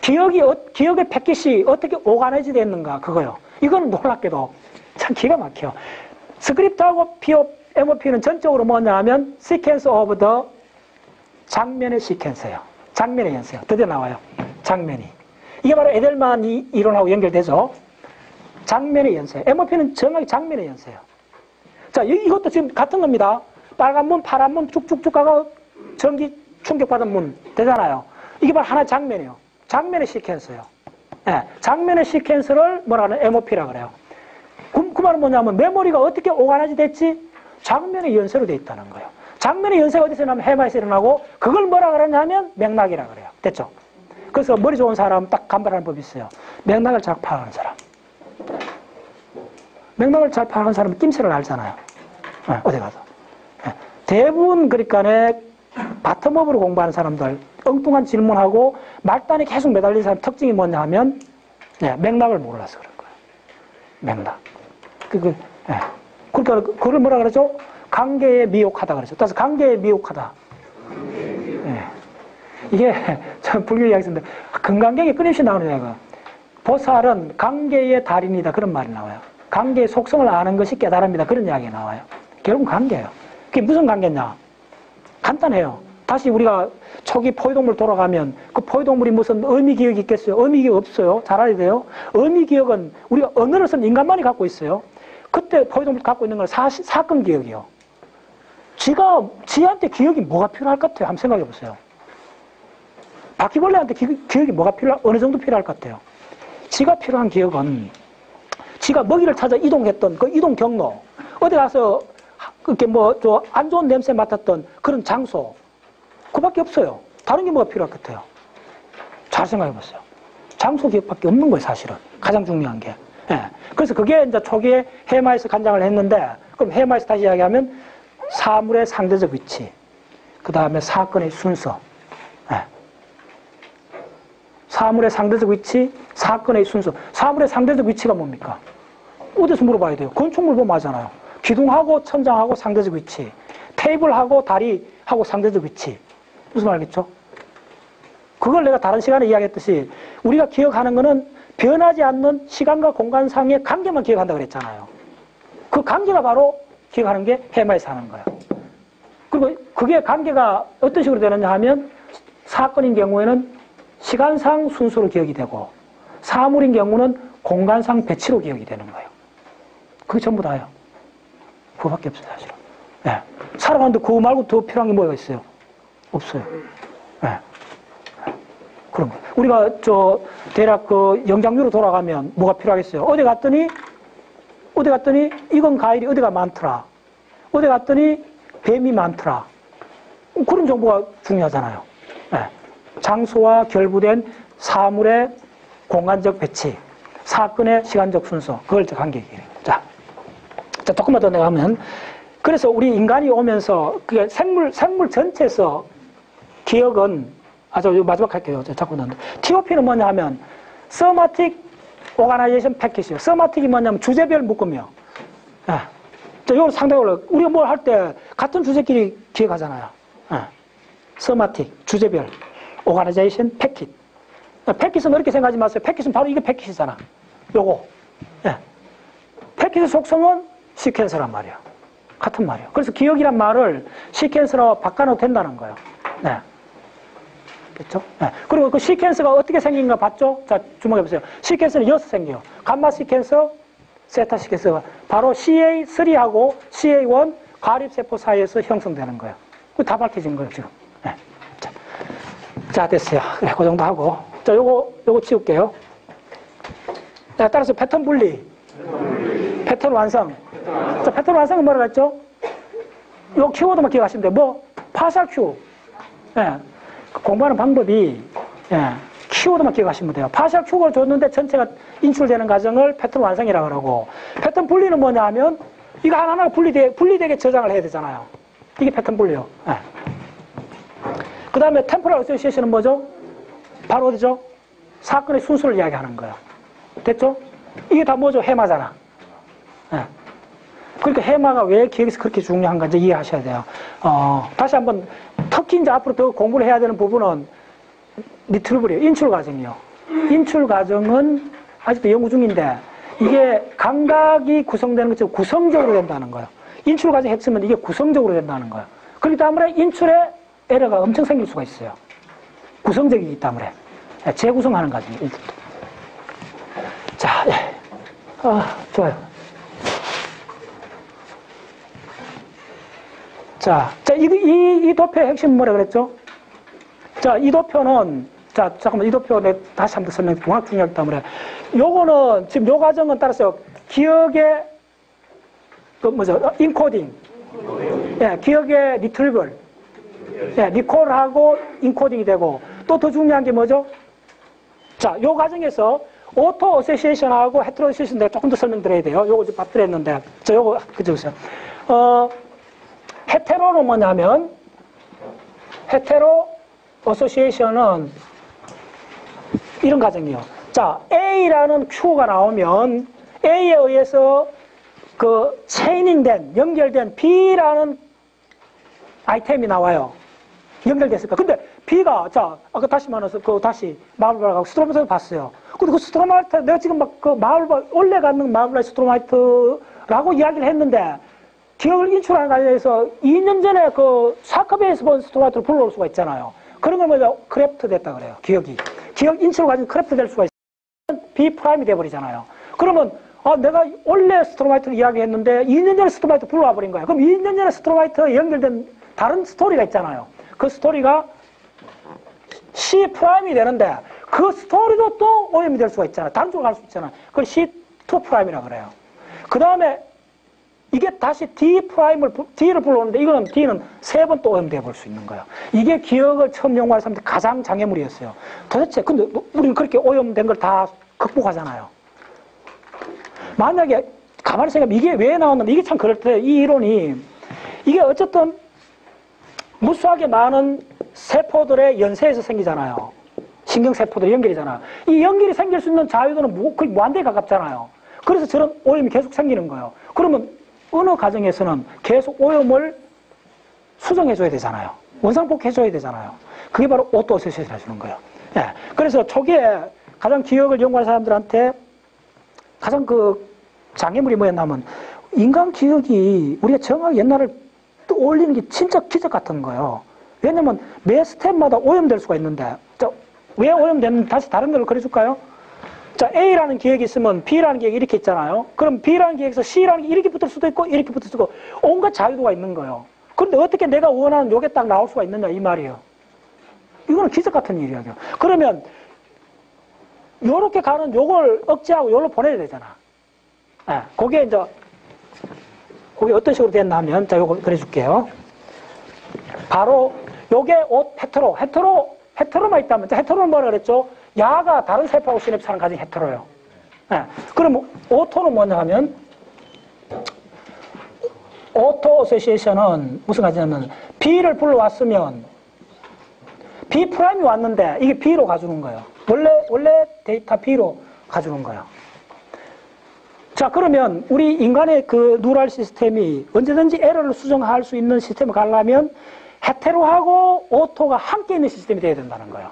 기억의 패킷이 어떻게 오가나이즈 됐는가 그거요. 이거는 놀랍게도 참 기가 막혀. 스크립트하고 MOP는 전적으로 뭐냐 하면 시퀀스 오브 더 장면의 시퀀스예요. 장면의 연쇄요. 드디어 나와요. 장면이. 이게 바로 에델만 이론하고 연결되죠. 장면의 연쇄. MOP는 정확히 장면의 연쇄예요. 자, 이것도 지금 같은 겁니다. 빨간 문, 파란 문 쭉쭉쭉 가고 전기 충격받은 문 되잖아요. 이게 바로 하나의 장면이에요. 장면의 시퀀스예요. 네, 장면의 시퀀스를 뭐라 하는 MOP라고 그래요. 그 말은 뭐냐면 메모리가 어떻게 오가나이즈 됐지? 장면의 연쇄로 돼 있다는 거예요. 장면의 연쇄가 어디서 일어나면 해마에서 일어나고 그걸 뭐라 그러냐면 맥락이라 그래요. 됐죠? 그래서 머리 좋은 사람 딱 간발하는 법이 있어요. 맥락을 잘 파악하는 사람. 맥락을 잘 파악하는 사람은 낌새를 알잖아요. 네, 어디 가서. 네. 대부분 그러니까 바텀업으로 공부하는 사람들 엉뚱한 질문하고 말단에 계속 매달리는 사람 특징이 뭐냐 하면 네, 맥락을 몰라서 그런 거예요. 맥락. 네. 그러니까 그걸 뭐라 그러죠? 관계에 미혹하다 그러죠. 따라서 관계에 미혹하다. 네. 이게 전 불교 이야기인데 금강경에 끊임없이 나오는 이야기가 보살은 관계의 달인이다 그런 말이 나와요. 관계의 속성을 아는 것이 깨달음이다 그런 이야기가 나와요. 결국은 관계예요. 그게 무슨 관계냐? 간단해요. 다시 우리가 초기 포유동물 돌아가면 그 포유동물이 무슨 의미 기억이 있겠어요? 의미 기억 없어요. 잘 알아야 돼요. 의미 기억은 우리가 언어를 쓰는 인간만이 갖고 있어요. 그때 포유동물이 갖고 있는 건 사건 기억이요. 지한테 기억이 뭐가 필요할 것 같아요? 한번 생각해 보세요. 바퀴벌레한테 기억이 뭐가 어느 정도 필요할 것 같아요? 지가 필요한 기억은 지가 먹이를 찾아 이동했던 그 이동 경로, 어디 가서 그렇게 안 좋은 냄새 맡았던 그런 장소, 그밖에 없어요. 다른 게 뭐가 필요할 것 같아요? 잘 생각해 보세요. 장소 기억밖에 없는 거예요, 사실은. 가장 중요한 게. 예. 그래서 그게 이제 초기에 헤마에서 간장을 했는데, 그럼 헤마에서 다시 이야기하면 사물의 상대적 위치, 그 다음에 사건의 순서. 예. 사물의 상대적 위치, 사건의 순서. 사물의 상대적 위치가 뭡니까? 어디서 물어봐야 돼요? 건축물 보면 하잖아요. 기둥하고 천장하고 상대적 위치, 테이블하고 다리하고 상대적 위치. 무슨 말이겠죠? 그걸 내가 다른 시간에 이야기했듯이 우리가 기억하는 거는 변하지 않는 시간과 공간상의 관계만 기억한다고 그랬잖아요. 그 관계가 바로 기억하는 게 헤마에서 하는 거예요. 그리고 그게 관계가 어떤 식으로 되느냐 하면 사건인 경우에는 시간상 순서로 기억이 되고 사물인 경우는 공간상 배치로 기억이 되는 거예요. 그게 전부 다예요. 그거밖에 없어요, 사실은. 네. 살아가는데 그거 말고 더 필요한 게 뭐가 있어요? 없어요. 네. 그런 거예요. 우리가 대략 영장류로 돌아가면 뭐가 필요하겠어요? 어디 갔더니 이건 과일이 어디가 많더라. 어디 갔더니 뱀이 많더라. 그런 정보가 중요하잖아요. 네. 장소와 결부된 사물의 공간적 배치, 사건의 시간적 순서, 그걸 관계예요. 자, 조금만 더 내가 하면, 그래서 우리 인간이 오면서 그게 생물 전체에서 기억은 마지막 할게요. 자꾸 나는데 TOP는 뭐냐 하면 Somatic Organization Packet이에요. Somatic이 뭐냐면 주제별 묶음이요. 예. 이거 상당히 어려워요. 우리가 뭘 할 때 같은 주제끼리 기억하잖아요. 예. Somatic 주제별 Organization Packet. 패킷은 어렵게 생각하지 마세요. 패킷은 바로 이게 패킷이잖아. 요거. 예. 패킷의 속성은 시퀀서란 말이야. 같은 말이에요. 그래서 기억이란 말을 시퀀서로 바꿔놓도 된다는 거예요. 네. 그렇죠? 네. 그리고 그 시퀀서가 어떻게 생긴가 봤죠? 자, 주목해보세요. 시퀀서는 6 생겨요. 감마 시퀀서, 세타 시퀀서가 바로 CA3하고 CA1 과립세포 사이에서 형성되는 거예요. 그거 다 밝혀진 거예요, 지금. 네. 자, 됐어요. 그래, 그 정도 하고. 자, 요거 치울게요. 자, 따라서 패턴 분리. 패턴 완성. 자, 패턴 완성은 뭐라고 했죠? 요 키워드만 기억하시면 돼요. 뭐? 파셜 큐. 예. 공부하는 방법이, 예. 키워드만 기억하시면 돼요. 파셜 큐를 줬는데 전체가 인출되는 과정을 패턴 완성이라고 그러고, 패턴 분리는 뭐냐 하면, 이거 하나하나 분리되게 저장을 해야 되잖아요. 이게 패턴 분리요. 예. 그 다음에 템포럴 어소시에이션은 뭐죠? 바로 어디죠? 사건의 순서를 이야기하는 거예요. 됐죠? 이게 다 뭐죠? 해마잖아. 예. 그러니까 해마가 왜 기억에서 그렇게 중요한가 이제 이해하셔야 돼요. 다시 한번 특히 이제 앞으로 더 공부를 해야 되는 부분은 리트리블이에요. 인출 과정이요. 인출 과정은 아직도 연구 중인데 이게 감각이 구성되는 것처럼 구성적으로 된다는 거예요. 인출 과정 했으면 이게 구성적으로 된다는 거예요. 그렇기 때문에 인출에 에러가 엄청 생길 수가 있어요. 구성적이기 때문에. 재구성하는 과정이에요. 자, 예. 좋아요. 자, 이 도표의 핵심은 뭐라 그랬죠? 자, 이 도표는, 자, 잠깐만, 이 도표 다시 한번 설명해. 공학 중요하기 때문에. 요거는, 지금 요 과정은 따라서 기억의, 인코딩. 예, 기억의 리트리블. 예, 리콜하고 인코딩이 되고, 또 더 중요한 게 뭐죠? 자, 요 과정에서 오토 어소시에이션하고 헤테로 어소시에이션 내가 조금 더 설명드려야 돼요. 요거 좀 밥드렸는데. 자, 요거, 그죠? 헤테로는 뭐냐면, 헤테로 어소시에이션은 이런 과정이에요. 자, A라는 Q가 나오면 A에 의해서 그 체이닝된, 연결된 B라는 아이템이 나와요. 연결됐을까? 근데 B가, 자, 아까 다시 말해서, 다시 마블라하고 스트로마이트를 봤어요. 근데 그 스트로마이트, 내가 지금 막 원래 갖는 마블라의 스트로마이트라고 이야기를 했는데, 기억을 인출하는 과정에서 2년 전에 그 사커베이스 본 스트로마이트를 불러올 수가 있잖아요. 그런 걸 뭐죠? 크래프트 됐다 그래요. 기억 인출 과정 크래프트 될 수가 있어요. B 프라임이 돼버리잖아요. 그러면, 내가 원래 스트로마이트를 이야기했는데 2년 전에 스트로마이트 불러와 버린 거야. 그럼 2년 전에 스트로마이트에 연결된 다른 스토리가 있잖아요. 그 스토리가 C 프라임이 되는데 그 스토리도 또 오염이 될 수가 있잖아요. 다른 쪽으로 갈 수 있잖아요. 그걸 C2 프라임이라고 그래요. 그 다음에 이게 다시 D를 불러오는데 이거는 D는 3번 또 오염돼 볼 수 있는 거예요. 이게 기억을 처음 연구한 사람들 가장 장애물이었어요. 도대체 근데 우리는 그렇게 오염된 걸 다 극복하잖아요. 만약에 가만히 생각하면 이게 왜 나왔는데 이게 참 그럴듯해요. 이 이론이 이게 어쨌든 무수하게 많은 세포들의 연쇄에서 생기잖아요. 신경세포들의 연결이잖아요. 이 연결이 생길 수 있는 자유도는 거의 무한대에 가깝잖아요. 그래서 저런 오염이 계속 생기는 거예요. 그러면 어느 과정에서는 계속 오염을 수정해줘야 되잖아요. 원상복귀해줘야 되잖아요. 그게 바로 오토어세시에이션 해주는 거예요. 예. 그래서 초기에 가장 기억을 연구한 사람들한테 가장 그 장애물이 뭐였냐면 인간 기억이 우리가 정확히 옛날을 떠올리는 게 진짜 기적 같은 거예요. 왜냐면 매 스텝마다 오염될 수가 있는데 자, 왜 오염되는지 다시 다른 걸로 그려줄까요? 자, A라는 기억이 있으면 B라는 기억이 이렇게 있잖아요. 그럼 B라는 기억에서 C라는 게 이렇게 붙을 수도 있고 이렇게 붙을 수도 있고 온갖 자유도가 있는 거예요. 그런데 어떻게 내가 원하는 요게 딱 나올 수가 있느냐 이 말이에요. 이거는 기적 같은 일이에요. 그러면 요렇게 가는 요걸 억제하고 요로 보내야 되잖아. 예, 그게 이제 그게 어떤 식으로 됐나 하면 자 요걸 그려줄게요. 바로 요게 헤테로만 있다면 헤테로는 뭐라 그랬죠? 야가 다른 세포하고 시냅스랑 가진 헤테로예요. 네. 그럼 오토는 뭐냐 하면 오토 어소시에이션은 무슨 가지냐면 B를 불러왔으면 B 프라임이 왔는데 이게 B로 가주는 거예요. 원래 데이터 B로 가주는 거예요. 자, 그러면 우리 인간의 그 뉴럴 시스템이 언제든지 에러를 수정할 수 있는 시스템을 가려면 헤테로하고 오토가 함께 있는 시스템이 돼야 된다는 거예요.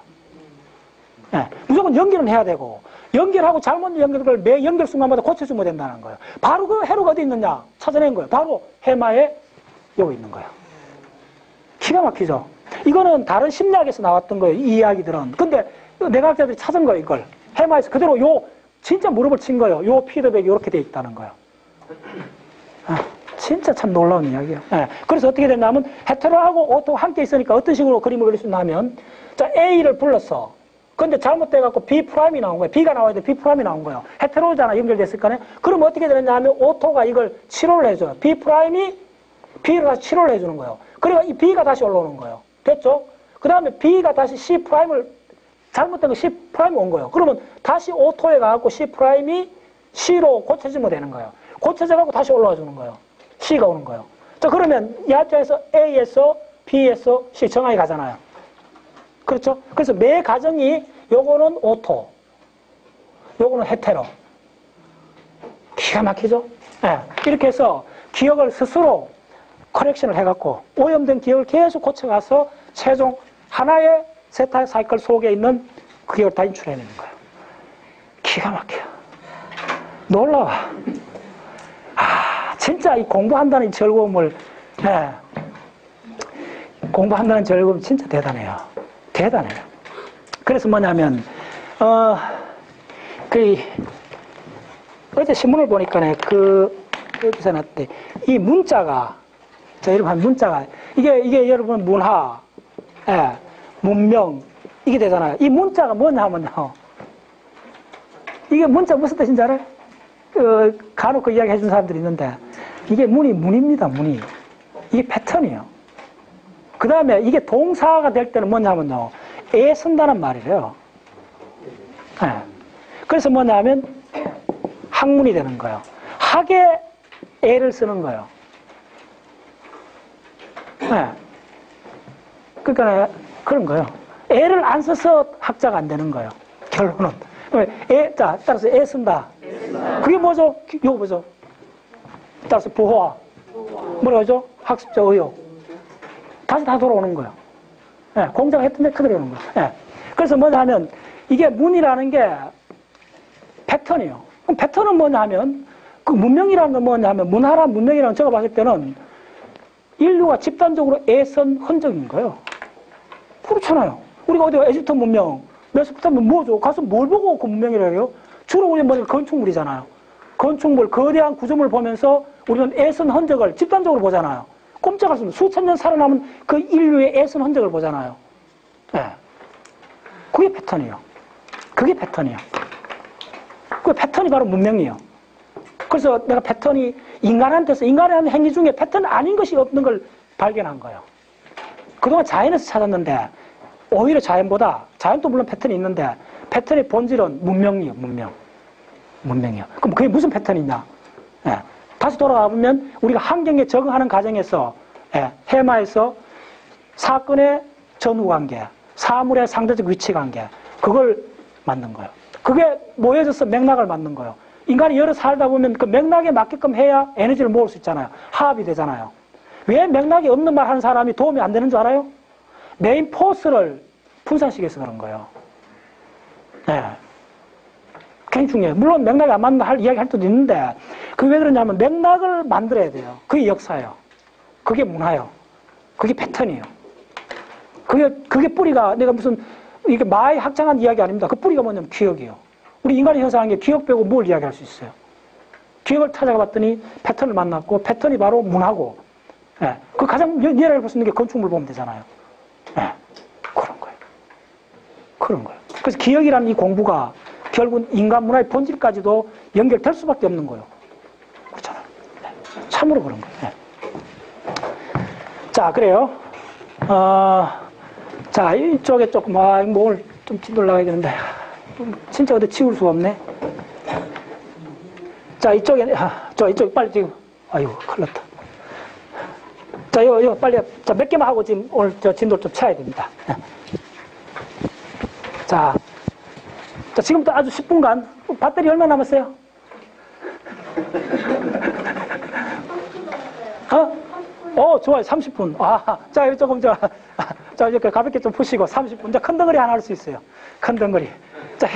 네, 무조건 연결은 해야 되고 연결하고 잘못 연결을 매 연결 순간마다 고쳐주면 된다는 거예요. 바로 그 헤로가 어디 있느냐 찾아낸 거예요. 바로 해마에 여기 있는 거예요. 기가 막히죠. 이거는 다른 심리학에서 나왔던 거예요. 이 이야기들은. 근데 내과학자들이 찾은 거예요. 이걸 해마에서 그대로 요 진짜 무릎을 친 거예요. 요 피드백이 이렇게 돼 있다는 거예요. 진짜 참 놀라운 이야기예요. 네. 그래서 어떻게 됐냐면 헤테로하고 오토가 함께 있으니까 어떤 식으로 그림을 그릴 수 있냐면 자 A를 불렀어. 근데 잘못돼갖고 B'이 나온 거예요. B가 나와야 돼. B'이 나온 거예요. 헤테로잖아. 연결됐을까네. 그럼 어떻게 되느냐 하면 오토가 이걸 치료를 해줘요. B'이 B를 다시 치료를 해주는 거예요. 그러니까 이 B가 다시 올라오는 거예요. 됐죠? 그 다음에 B가 다시 C'을 잘못된 거 C'이 온 거예요. 그러면 다시 오토에 가갖고 C'이 C로 고쳐지면 되는 거예요. 고쳐져갖고 다시 올라와 주는 거예요. C가 오는 거예요. 자, 그러면 이 앞자에서 A에서 B에서 C 정확히 가잖아요. 그렇죠? 그래서 매 가정이 요거는 오토, 요거는 헤테로. 기가 막히죠? 네. 이렇게 해서 기억을 스스로 커렉션을 해갖고 오염된 기억을 계속 고쳐가서 최종 하나의 세타 사이클 속에 있는 그 기억을 다 인출해내는 거예요. 기가 막혀요. 놀라워. 진짜 이 공부한다는 이 즐거움을, 네. 공부한다는 즐거움이 진짜 대단해요. 대단해요. 그래서 뭐냐면, 어제 신문을 보니까 기사 났대. 이 문자가, 저 여러분 한 문자가, 이게 여러분 문화, 예, 문명, 이게 되잖아요. 이 문자가 뭐냐 하면요. 이게 문자 무슨 뜻인지 알아요? 간혹 그 이야기 해준 사람들이 있는데, 이게 문입니다, 문이. 이게 패턴이에요. 그 다음에 이게 동사가 될 때는 뭐냐 하면요. 애 쓴다는 말이래요. 네. 그래서 뭐냐 하면 학문이 되는 거예요. 학에 애를 쓰는 거예요. 네. 그러니까 그런 거예요. 애를 안 써서 학자가 안 되는 거예요. 결론은. 자, 따라서 애 쓴다. 그게 뭐죠? 이거 뭐죠? 따라서 부호화. 뭐라고 하죠? 학습적 의욕. 다시 다 돌아오는 거예요. 네, 공자가 했던 데 그대로 오는 거예요. 네. 그래서 뭐냐 하면 이게 문이라는 게 패턴이에요. 그럼 패턴은 뭐냐 하면 그 문명이라는 건 뭐냐 하면 문화란 문명이라는 제가 봤을 때는 인류가 집단적으로 애쓴 흔적인 거예요. 그렇잖아요. 우리가 어디 에집트 문명, 메소포타미아 뭐죠? 가서 뭘 보고 그 문명이라고 해요? 주로 우리는 뭐냐 건축물이잖아요. 건축물, 거대한 구조물 보면서 우리는 애쓴 흔적을 집단적으로 보잖아요. 꼼짝할 수 없는 수천 년 살아남은 그 인류의 애쓴 흔적을 보잖아요. 네. 그게 패턴이에요. 그게 패턴이에요. 그 패턴이 바로 문명이에요. 그래서 내가 패턴이 인간한테서, 인간의 행위 중에 패턴 아닌 것이 없는 걸 발견한 거예요. 그동안 자연에서 찾았는데, 오히려 자연도 물론 패턴이 있는데, 패턴의 본질은 문명이에요, 문명이요. 그럼 그게 무슨 패턴이냐? 예. 다시 돌아가 보면, 우리가 환경에 적응하는 과정에서, 예, 해마에서 사건의 전후 관계, 사물의 상대적 위치 관계, 그걸 만든 거예요. 그게 모여져서 맥락을 만든 거예요. 인간이 여러 살다 보면 그 맥락에 맞게끔 해야 에너지를 모을 수 있잖아요. 화합이 되잖아요. 왜 맥락이 없는 말 하는 사람이 도움이 안 되는 줄 알아요? 메인 포스를 분산시켜서 그런 거예요. 네. 굉장히 중요해요. 물론 맥락이 안 맞는 이야기 할 때도 있는데, 그게 왜 그러냐면 맥락을 만들어야 돼요. 그게 역사예요. 그게 문화예요. 그게 패턴이에요. 그게 뿌리가, 내가 무슨, 이게 마의 확장한 이야기 아닙니다. 그 뿌리가 뭐냐면 기억이에요. 우리 인간이 형성한 게 기억 빼고 뭘 이야기할 수 있어요? 기억을 찾아가 봤더니 패턴을 만났고, 패턴이 바로 문화고, 예. 그 가장 예를 볼 수 있는 게 건축물 보면 되잖아요. 예. 그런 거예요. 그런 거예요. 그래서 기억이라는 이 공부가 결국 인간 문화의 본질까지도 연결될 수밖에 없는 거예요. 그렇잖아요. 네. 참으로 그런 거예요. 네. 자, 그래요. 자, 이쪽에 조금, 뭘 좀 진도 올라가야 되는데, 진짜 어디 치울 수가 없네. 자, 이쪽에, 이쪽 빨리 지금, 아이고, 큰일 났다. 자, 이거 빨리, 자, 몇 개만 하고 지금 오늘 진도를 좀 쳐야 됩니다. 자, 지금부터 아주 10분간, 배터리 얼마 남았어요? 좋아요. 30분. 자, 이거 조금, 자, 이렇게 가볍게 좀 푸시고, 30분. 자, 큰 덩어리 하나 할 수 있어요. 큰 덩어리. 자,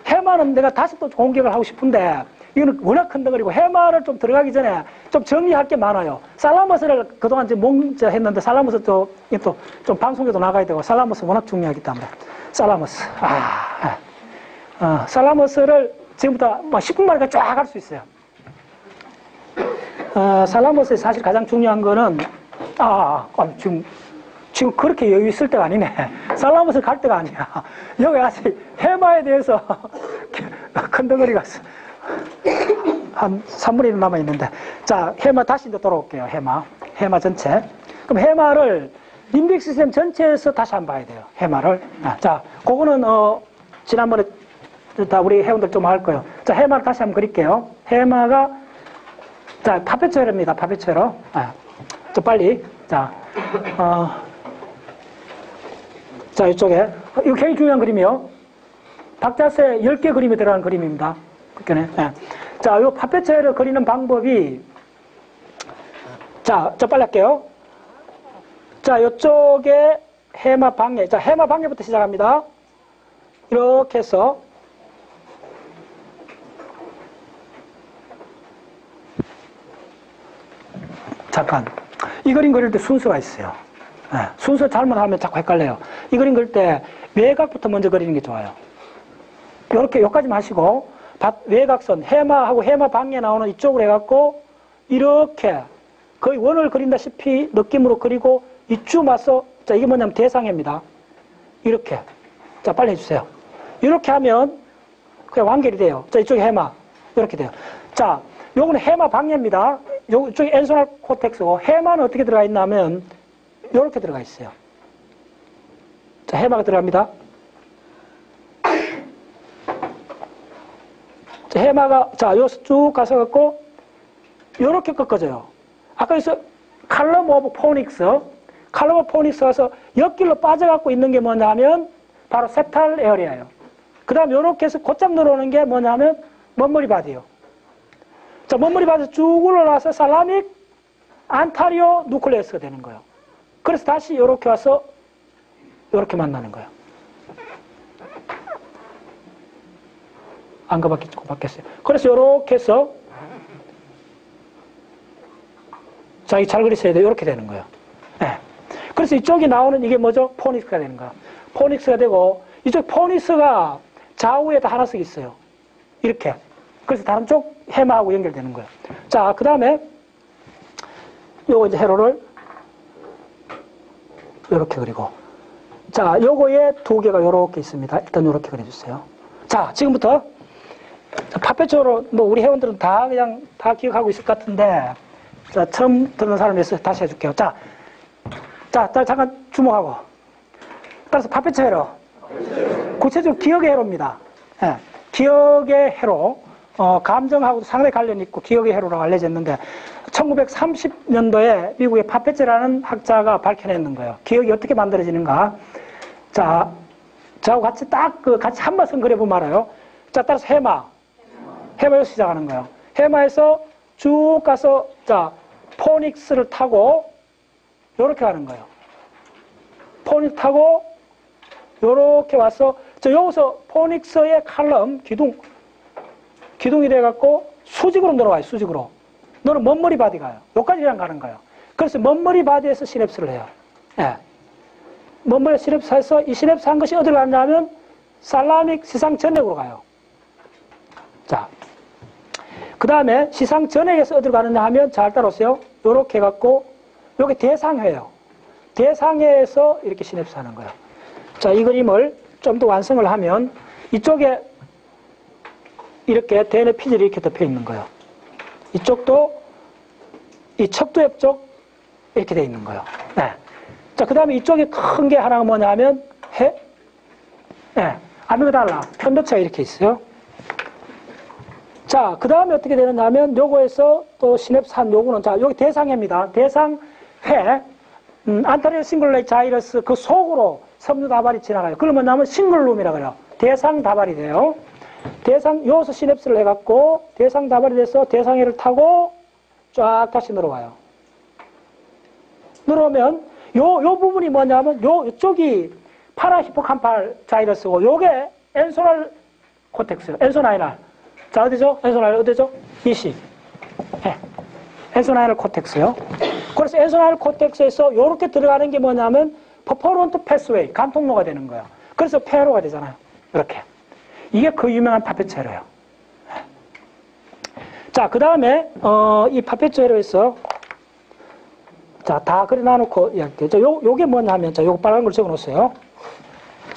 해마는 내가 다시 또 공격을 하고 싶은데, 이거는 워낙 큰 덩어리고, 해마를 좀 들어가기 전에 좀 정리할 게 많아요. 살라머스를 그동안 지금 했는데, 살라머스 또 좀 방송에도 나가야 되고, 살라머스 워낙 중요하기 때문에. 살라머스. 살라머스를 지금부터 10분 만에 쫙 할 수 있어요. 살라머스에 사실 가장 중요한 거는, 지금 그렇게 여유 있을 때가 아니네. 살라머스를 갈 때가 아니야. 여기 아직 해마에 대해서 큰 덩어리가 한 3분의 1 남아있는데. 자, 해마 다시 이제 돌아올게요. 해마 전체. 그럼 해마를 림빅 시스템 전체에서 다시 한번 봐야 돼요. 해마를. 자, 그거는, 지난번에 다 우리 회원들 좀 할 거예요. 자, 해마를 다시 한번 그릴게요. 해마가, 자, 파페체로입니다. 파페체로. 저 빨리. 자, 자, 이쪽에. 이거 굉장히 중요한 그림이요. 박자세 10개 그림이 들어가는 그림입니다. 그러네. 자, 이 파페체를 그리는 방법이, 자, 저 빨리 할게요. 자, 이쪽에 해마 방해. 자, 해마 방해부터 시작합니다. 이렇게 해서, 잠깐. 이 그림 그릴 때 순서가 있어요. 순서 잘못하면 자꾸 헷갈려요. 이 그림 그릴 때 외곽부터 먼저 그리는 게 좋아요. 이렇게 여기까지만 하시고, 외곽선, 해마하고 해마 방에 나오는 이쪽으로 해갖고, 이렇게 거의 원을 그린다시피 느낌으로 그리고, 이쯤 와서, 자, 이게 뭐냐면 대상입니다. 이렇게. 자, 빨리 해주세요. 이렇게 하면, 그냥 완결이 돼요. 자, 이쪽에 해마. 이렇게 돼요. 자, 요거는 해마 방해입니다. 이쪽에 엔소날 코텍스고, 해마는 어떻게 들어가 있냐면, 요렇게 들어가 있어요. 자, 해마가 들어갑니다. 자, 해마가, 자, 요 쭉 가서 갖고, 요렇게 꺾어져요. 아까 여기서 칼럼 오브 포닉스, 칼럼 오브 포닉스 가서 옆길로 빠져갖고 있는 게 뭐냐면, 바로 세탈 에어리아예요. 그 다음 요렇게 해서 곧장 들어오는 게 뭐냐면, 먼머리 바디요. 자, 먼머리 바디 쭉 올라와서 살라믹 안타리오 누클레스가 되는 거예요. 그래서 다시 요렇게 와서 요렇게 만나는 거예요. 안가 바뀌었어요. 그래서 요렇게 해서, 자, 이 잘 그리셔야 돼요. 요렇게 되는 거예요. 네. 그래서 이쪽이 나오는 이게 뭐죠? 포닉스가 되는 거야. 포닉스가 되고, 이쪽 포닉스가 좌우에다 하나씩 있어요. 이렇게. 그래서 다른 쪽 해마하고 연결되는 거예요. 자, 그 다음에 요거 이제 회로를 요렇게 그리고, 자, 요거에 두 개가 요렇게 있습니다. 일단 요렇게 그려주세요. 자, 지금부터 파페초로 뭐 우리 회원들은 다 그냥 다 기억하고 있을 것 같은데, 자, 처음 듣는 사람을 위해서 다시 해줄게요. 자, 잠깐 주목하고. 따라서 파페초 회로. 구체적으로 기억의 회로입니다. 예, 기억의 회로. 감정하고도 상당히 관련이 있고 기억의 회로라고 알려졌는데 1930년도에 미국의 파페체라는 학자가 밝혀냈는 거예요. 기억이 어떻게 만들어지는가. 자, 저하고 같이 같이 한마선 그려보면 알아요. 자, 따라서 해마에서 시작하는 거예요. 해마에서 쭉 가서, 자, 포닉스를 타고 요렇게 가는 거예요. 포닉스 타고 요렇게 와서, 여기서 포닉스의 칼럼, 기둥이 돼갖고 수직으로 내려와요, 수직으로. 너는 먼머리 바디 가요. 여기까지 그냥 가는 거예요. 그래서 먼머리 바디에서 시냅스를 해요. 예. 먼머리 시냅스해서 이 시냅스 한 것이 어디로 가냐면 살라믹 시상전액으로 가요. 자. 그 다음에 시상전액에서 어디로 가느냐 하면 잘 따라오세요. 요렇게 해갖고, 요게 대상회예요. 대상회에서 이렇게 시냅스 하는 거예요. 자, 이 그림을 좀 더 완성을 하면 이쪽에 이렇게 대뇌 피질이 이렇게 덮여 있는 거예요. 이쪽도 이 척두엽 쪽 이렇게 돼 있는 거예요. 네. 자, 그 다음에 이쪽에 큰 게 하나가 뭐냐 하면 네. 아미그달라, 편도체가 이렇게 있어요. 자, 그 다음에 어떻게 되느냐 하면 요거에서 또 시냅스 한 요거는, 자, 여기 대상회입니다. 대상회, 안테리어 싱글레이 자이러스 그 속으로 섬유 다발이 지나가요. 그걸 뭐냐면 싱글룸이라고 그래요. 대상 다발이 돼요. 여기서 시냅스를 해갖고 대상 다발이 돼서 대상회를 타고 쫙 다시 늘어와요. 늘어오면 요 부분이 뭐냐면 요쪽이 파라히포캄팔 자이러스고 요게 엔소날 코텍스요. 엔소나이날. 자, 어디죠? 엔소나이날 어디죠? 이시. 네. 엔소나이날 코텍스요. 그래서 엔소나이날 코텍스에서 요렇게 들어가는 게 뭐냐면 퍼포런트 패스웨이, 간통로가 되는 거예요. 그래서 폐로가 되잖아요. 이렇게. 이게 그 유명한 파페체로예요. 자, 그 다음에 이 파페체로에서 자, 다 그려놔놓고 이야기해요. 요게 뭐냐 하면, 자, 요거 빨간 걸 적어놓으세요.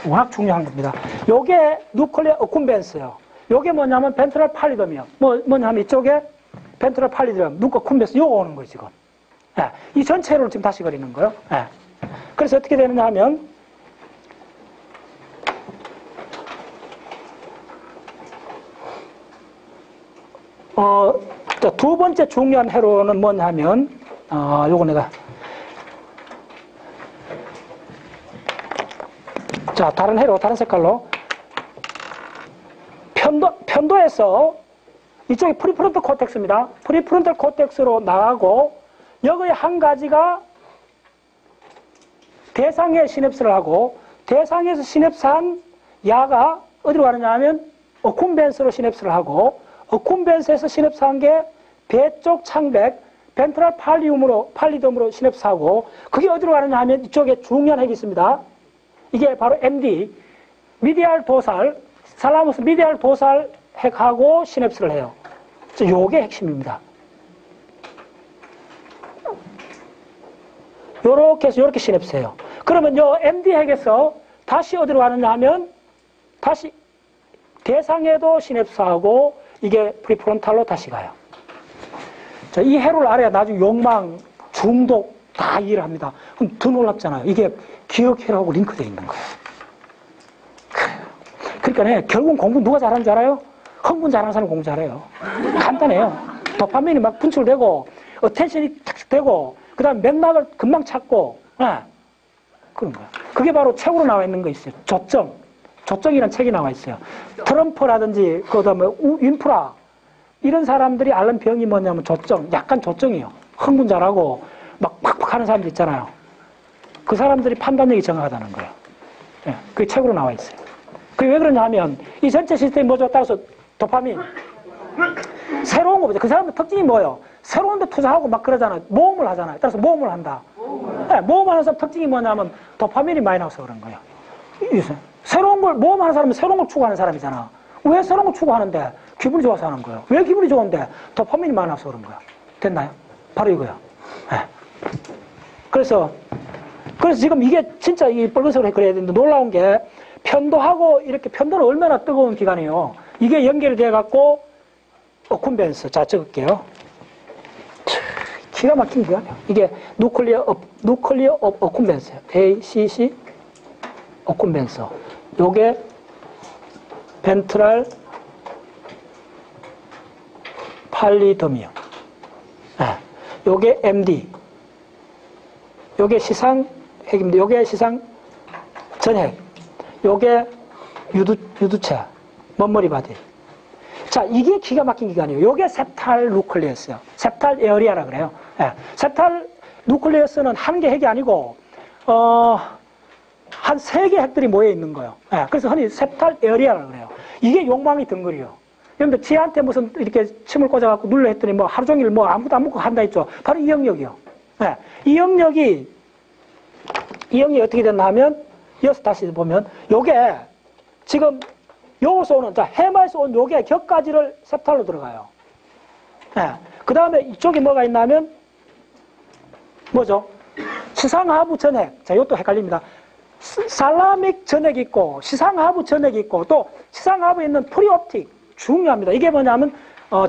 워낙 중요한 겁니다. 요게 누클레어 어쿰벤스예요. 요게 뭐냐면 벤트럴 팔리덤이요. 뭐냐 하면 이쪽에 벤트럴 팔리덤, 누클 어쿰벤스 요거 오는 거예요, 지금. 예, 이 전체를 지금 다시 그리는 거예요. 예. 그래서 어떻게 되느냐 하면 두 번째 중요한 회로는 뭐냐 하면 요거 내가 자, 다른 회로, 다른 색깔로 편도에서 이쪽이 프리프론탈 코텍스입니다. 프리프론탈 코텍스로 나가고 여기에 한 가지가 대상에 시냅스를 하고 대상에서 시냅스한 야가 어디로 가느냐 하면 어쿰벤스로 시냅스를 하고 어쿰벤스에서 시냅스한 게 배 쪽 창백 벤트럴 팔리덤으로 시냅스하고 그게 어디로 가느냐 하면 이쪽에 중요한 핵이 있습니다. 이게 바로 MD 미디알 도살 살라무스 미디알 도살 핵하고 시냅스를 해요. 요게 핵심입니다. 요렇게 해서 요렇게 시냅스해요. 그러면 요 MD 핵에서 다시 어디로 가느냐 하면 다시 대상에도 시냅스하고 이게 프리프론탈로 다시 가요. 자, 이 회로를 알아야 나중에 욕망, 중독 다 이해를 합니다. 그럼 더 놀랍잖아요. 이게 기억회로하고 링크되어 있는 거예요. 그러니까 결국은 공부 누가 잘하는 줄 알아요? 흥분 잘하는 사람이 공부 잘해요. 간단해요. 도파민이 막 분출되고 어텐션이 탁 되고 그 다음에 맥락을 금방 찾고 그런 거야. 그게 바로 책으로 나와 있는 거 있어요. 조정이라는 책이 나와 있어요. 트럼프라든지 그 다음에 윈프라 이런 사람들이 앓는 병이 뭐냐면 약간 조정이에요. 흥분 잘하고 막 팍팍 하는 사람들 있잖아요. 그 사람들이 판단력이 정확하다는 거예요. 그게 책으로 나와 있어요. 그게 왜 그러냐 하면 이 전체 시스템이 뭐죠? 따라서 도파민 새로운 거 보죠. 그 사람의 특징이 뭐예요? 새로운 데 투자하고 막 그러잖아요. 모험을 하잖아요. 따라서 모험을 한다. 모험하는 사람 특징이 뭐냐면 도파민이 많이 나와서 그런 거예요. 새로운 걸 모험하는 사람은 새로운 걸 추구하는 사람이잖아. 왜 새로운 걸 추구하는데? 기분이 좋아서 하는 거예요. 왜 기분이 좋은데? 도파민이 많이 나와서 그런 거야. 됐나요? 바로 이거야. 그래서 지금 이게 진짜 이 빨간색으로 그려야 되는데 놀라운 게 편도하고 이렇게 편도는 얼마나 뜨거운 기관이에요. 이게 연결이 돼갖고, 어쿰벤스. 자, 적을게요. 기가 막힌 거야. 이게 누클리어 어쿰벤스예요. ACC 어쿰벤스. 요게 벤트랄 팔리더미요. 네. 요게 MD. 요게 시상 핵입니다. 요게 시상 전핵. 요게 유두체. 먼머리 바디. 자, 이게 기가 막힌 기관이에요. 요게 셉탈 누클리어스요. 셉탈 에어리아라 그래요. 예. 셉탈 누클리어스는 한 개 핵이 아니고, 한 3개 핵들이 모여 있는 거예요. 예. 그래서 흔히 셉탈 에어리아라 그래요. 이게 욕망이 덩거리요. 여러분들 지한테 무슨 이렇게 침을 꽂아갖고 눌러 했더니 뭐 하루 종일 뭐 아무것도 안 먹고 한다 했죠. 바로 이 영역이요. 예. 이 영역이 어떻게 됐나 하면, 이어서 다시 보면, 요게 지금 여기서 오는, 자, 해마에서 온 요게 격가지를 셉탈로 들어가요. 예. 그 다음에 이쪽에 뭐가 있냐면, 뭐죠? 시상하부 전핵. 자, 이것도 헷갈립니다. 살라믹 전핵이 있고, 시상하부 전핵이 있고, 또 시상하부에 있는 프리옵틱. 중요합니다. 이게 뭐냐면,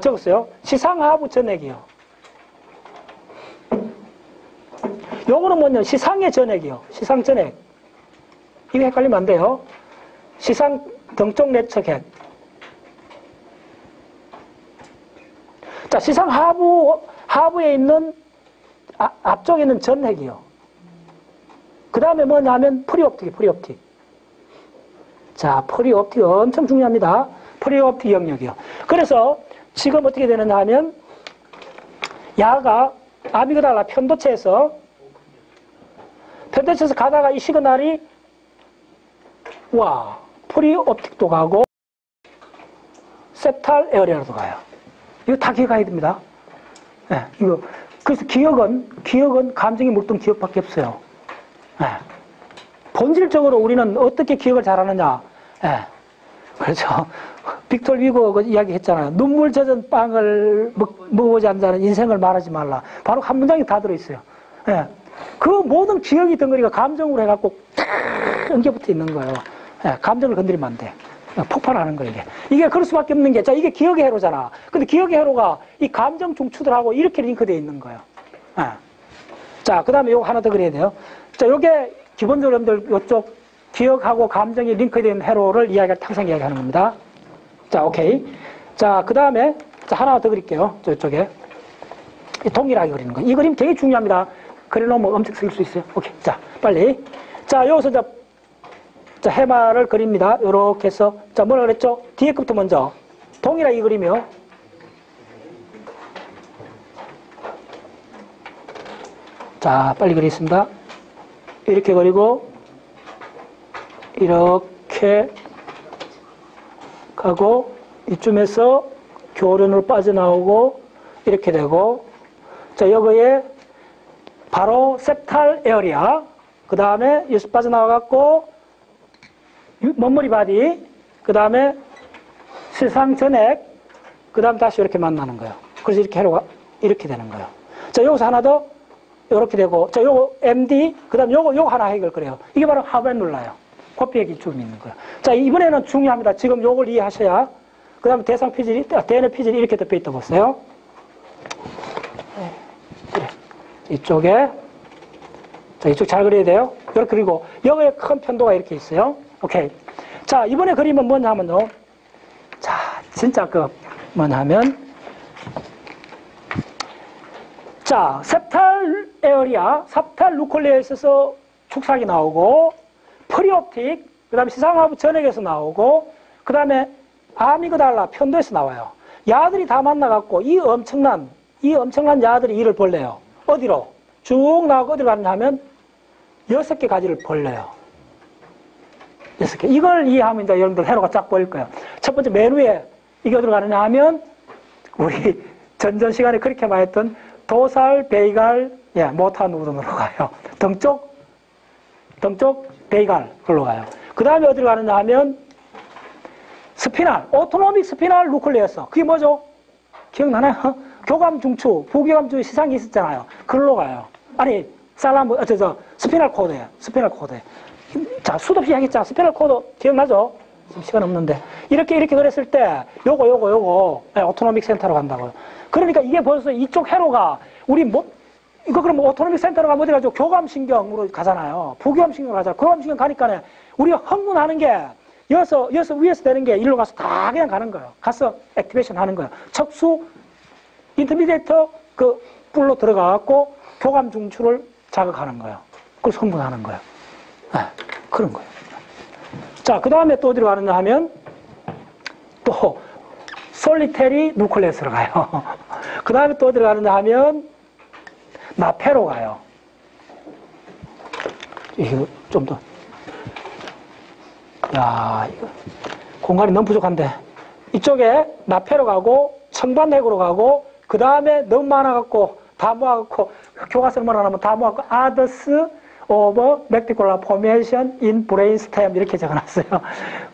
적었어요. 시상하부 전핵이요. 요거는 뭐냐? 시상의 전핵이요. 시상 전핵. 이거 헷갈리면 안 돼요. 시상 등쪽 내측 핵. 자, 시상 하부에 있는, 앞쪽에 있는 전핵이요. 그 다음에 뭐냐면, 프리옵틱. 자, 프리옵틱 엄청 중요합니다. 프리옵틱 영역이요. 그래서 지금 어떻게 되느냐 하면, 야가 아미그달라 편도체에서 가다가 이 시그널이, 와, 프리옵틱도 가고, 셉탈 에어리아로도 가요. 이거 다 기억해야 됩니다. 네, 이거. 그래서 기억은 감정이 물든 기억밖에 없어요. 네. 본질적으로 우리는 어떻게 기억을 잘하느냐. 네. 그렇죠. 빅톨 위고 이야기 했잖아요. 눈물 젖은 빵을 먹어보지 않는 자는 인생을 말하지 말라. 바로 한 문장이 다 들어있어요. 네. 그 모든 기억이 덩어리가 감정으로 해갖고 탁 엉겨붙어 있는 거예요. 네. 감정을 건드리면 안 돼. 폭발하는 거예요, 이게. 이게 그럴 수밖에 없는 게, 자, 이게 기억의 회로잖아. 근데 기억의 회로가 이 감정 중추들하고 이렇게 링크되어 있는 거예요. 네. 자, 그 다음에 요거 하나 더 그려야 돼요. 자, 요게 기본적으로 여러분들 요쪽 기억하고 감정이 링크되어 있는 회로를 항상 이야기하는 겁니다. 자, 오케이. 자, 그 다음에, 자, 하나 더 그릴게요. 저쪽에. 동일하게 그리는 거. 이 그림 되게 중요합니다. 그려놓으면 엄청 쓸 수 있어요. 오케이. 자, 빨리. 자, 여기서 자, 해마를 그립니다. 요렇게 해서. 자, 뭐라 그랬죠? 뒤에 것부터 먼저. 동일하게 그리며. 자, 빨리 그리겠습니다. 이렇게 그리고, 이렇게 가고, 이쯤에서 교련으로 빠져나오고, 이렇게 되고, 자, 여기에 바로 셉탈 에어리아, 그 다음에 여기서 빠져나와갖고, 먼머리 바디, 그 다음에 시상 전액, 그 다음 다시 이렇게 만나는 거예요. 그래서 이렇게 회로가 이렇게 되는 거예요. 자, 여기서 하나 더, 이렇게 되고, 자, 요거 MD, 그 다음 요거 하나 핵을 그래요. 이게 바로 하벤룰라예요. 코피핵이 쭉 있는 거예요. 자, 이번에는 중요합니다. 지금 요걸 이해하셔야, 그 다음에 대상 피질이, 대뇌 피질이 이렇게 덮여 있다 보세요. 그래. 이쪽에, 자, 이쪽 잘 그려야 돼요. 이렇게 그리고, 여기에 큰 편도가 이렇게 있어요. 오케이. 자, 이번에 그림은 뭐냐 하면요. 자, 진짜 뭐냐 하면, 자, 셉탈 에어리아, 셉탈 누클리어에 있어서 축삭이 나오고, 프리옵틱, 그 다음에 시상하부 전액에서 나오고, 그 다음에 아미그달라 편도에서 나와요. 야들이 다 만나갖고, 이 엄청난 야들이 이를 벌려요. 어디로? 쭉 나가고 어디로 가느냐 하면, 6개 가지를 벌려요. 6개. 이걸 이해하면 이제 여러분들 회로가 쫙 보일 거예요. 첫 번째 맨 위에 이게 어디로 가느냐 하면 우리 전전 시간에 그렇게 말했던 도살, 베이갈, 모타 누런으로 가요. 등쪽 베이갈 걸로 가요. 그 다음에 어디로 가느냐 하면 스피날, 오토노믹 스피날 누클리어스. 그게 뭐죠? 기억나나요? 교감 중추, 부교감 중추 시상이 있었잖아요. 그걸로 가요. 아니, 스피널 코드예요. 스피널 코드. 자, 수도 없이 이야기했잖아. 스피널 코드 기억나죠? 지금 시간 없는데. 이렇게 그랬을 때, 요거, 오토노믹 센터로 간다고요. 그러니까 이게 벌써 이쪽 회로가, 우리 이거 그럼 오토노믹 센터로 가면 어디 가죠? 교감신경으로 가잖아요. 부교감신경으로 가잖아요. 교감신경 가니까 우리가 흥분하는 게, 여기서 위에서 되는 게 일로 가서 다 그냥 가는 거예요. 가서 액티베이션 하는 거예요. 척수, 인터미디에이터 뿔로 들어가갖고 교감 중추를 자극하는 거예요. 그래서 흥분하는 거예요. 네, 그런 거예요. 자, 그 다음에 또 어디로 가느냐 하면, 또, 솔리테리 누클레스로 가요. 그 다음에 또 어디로 가느냐 하면, 나페로 가요. 이거 좀 더. 야, 이거 공간이 너무 부족한데. 이쪽에 나페로 가고, 청반핵으로 가고, 그 다음에 너무 많아갖고, 다 모아갖고, 교과서를 하면 다 모아갖고, 아더스 오버 맥티쿨라 포메이션 인 브레인 스템 이렇게 적어놨어요.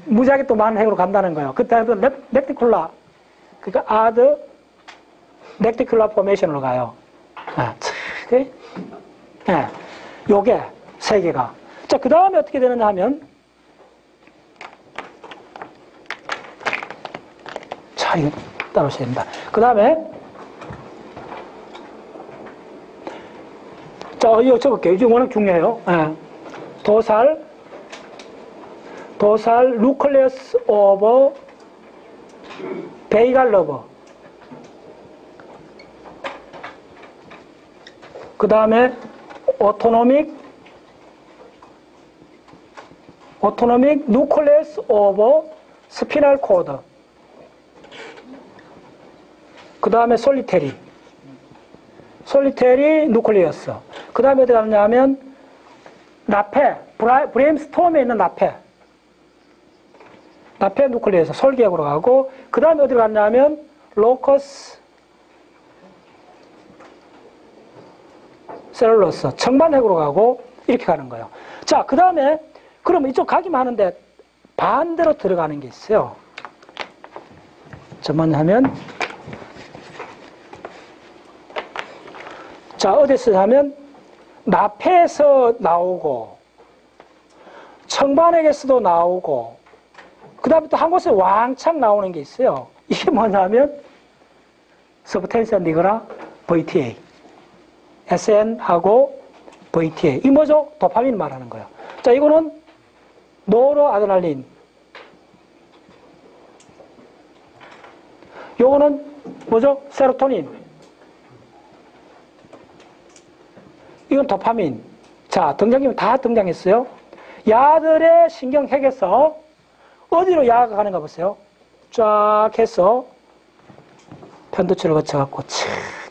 무지하게 또 많은 핵으로 간다는 거예요. 그때도 맥티쿨라, 그러니까 아더 맥티쿨라 포메이션으로 가요. 네, 요게 세 개가. 자, 그 다음에 어떻게 되느냐 하면, 자, 이거 따로 써야 됩니다. 그 다음에, 자, 이거 적을게요. 이거 워낙 중요해요. 네. 도살, 누클레스 오버, 베이갈 러버. 그 다음에 오토노믹 누클레스 오버 스피널 코드. 그 다음에 솔리테리 누클리어스. 그 다음에 어디 가느냐 하면 나페, 브레임스톰에 있는 나페 누클리어스 솔기역으로 가고, 그 다음에 어디 가느냐 하면 로커스 셀룰러스 청반핵으로 가고, 이렇게 가는 거예요. 자, 그 다음에 그러면 이쪽 가기만 하는데 반대로 들어가는 게 있어요. 저만 하면, 자, 어디서 하면 나페에서 나오고, 청반핵에서도 나오고, 그 다음에 또 한 곳에 왕창 나오는 게 있어요. 이게 뭐냐면 서브텐션 니그라 VTA, SN하고 VTA. 이 뭐죠? 도파민 말하는 거예요. 자, 이거는 노르아드레날린. 요거는 뭐죠? 세로토닌. 이건 도파민. 자, 등장이면 다 등장했어요. 야들의 신경핵에서 어디로 야가 가는가 보세요. 쫙 해서 편두치를 거쳐갖고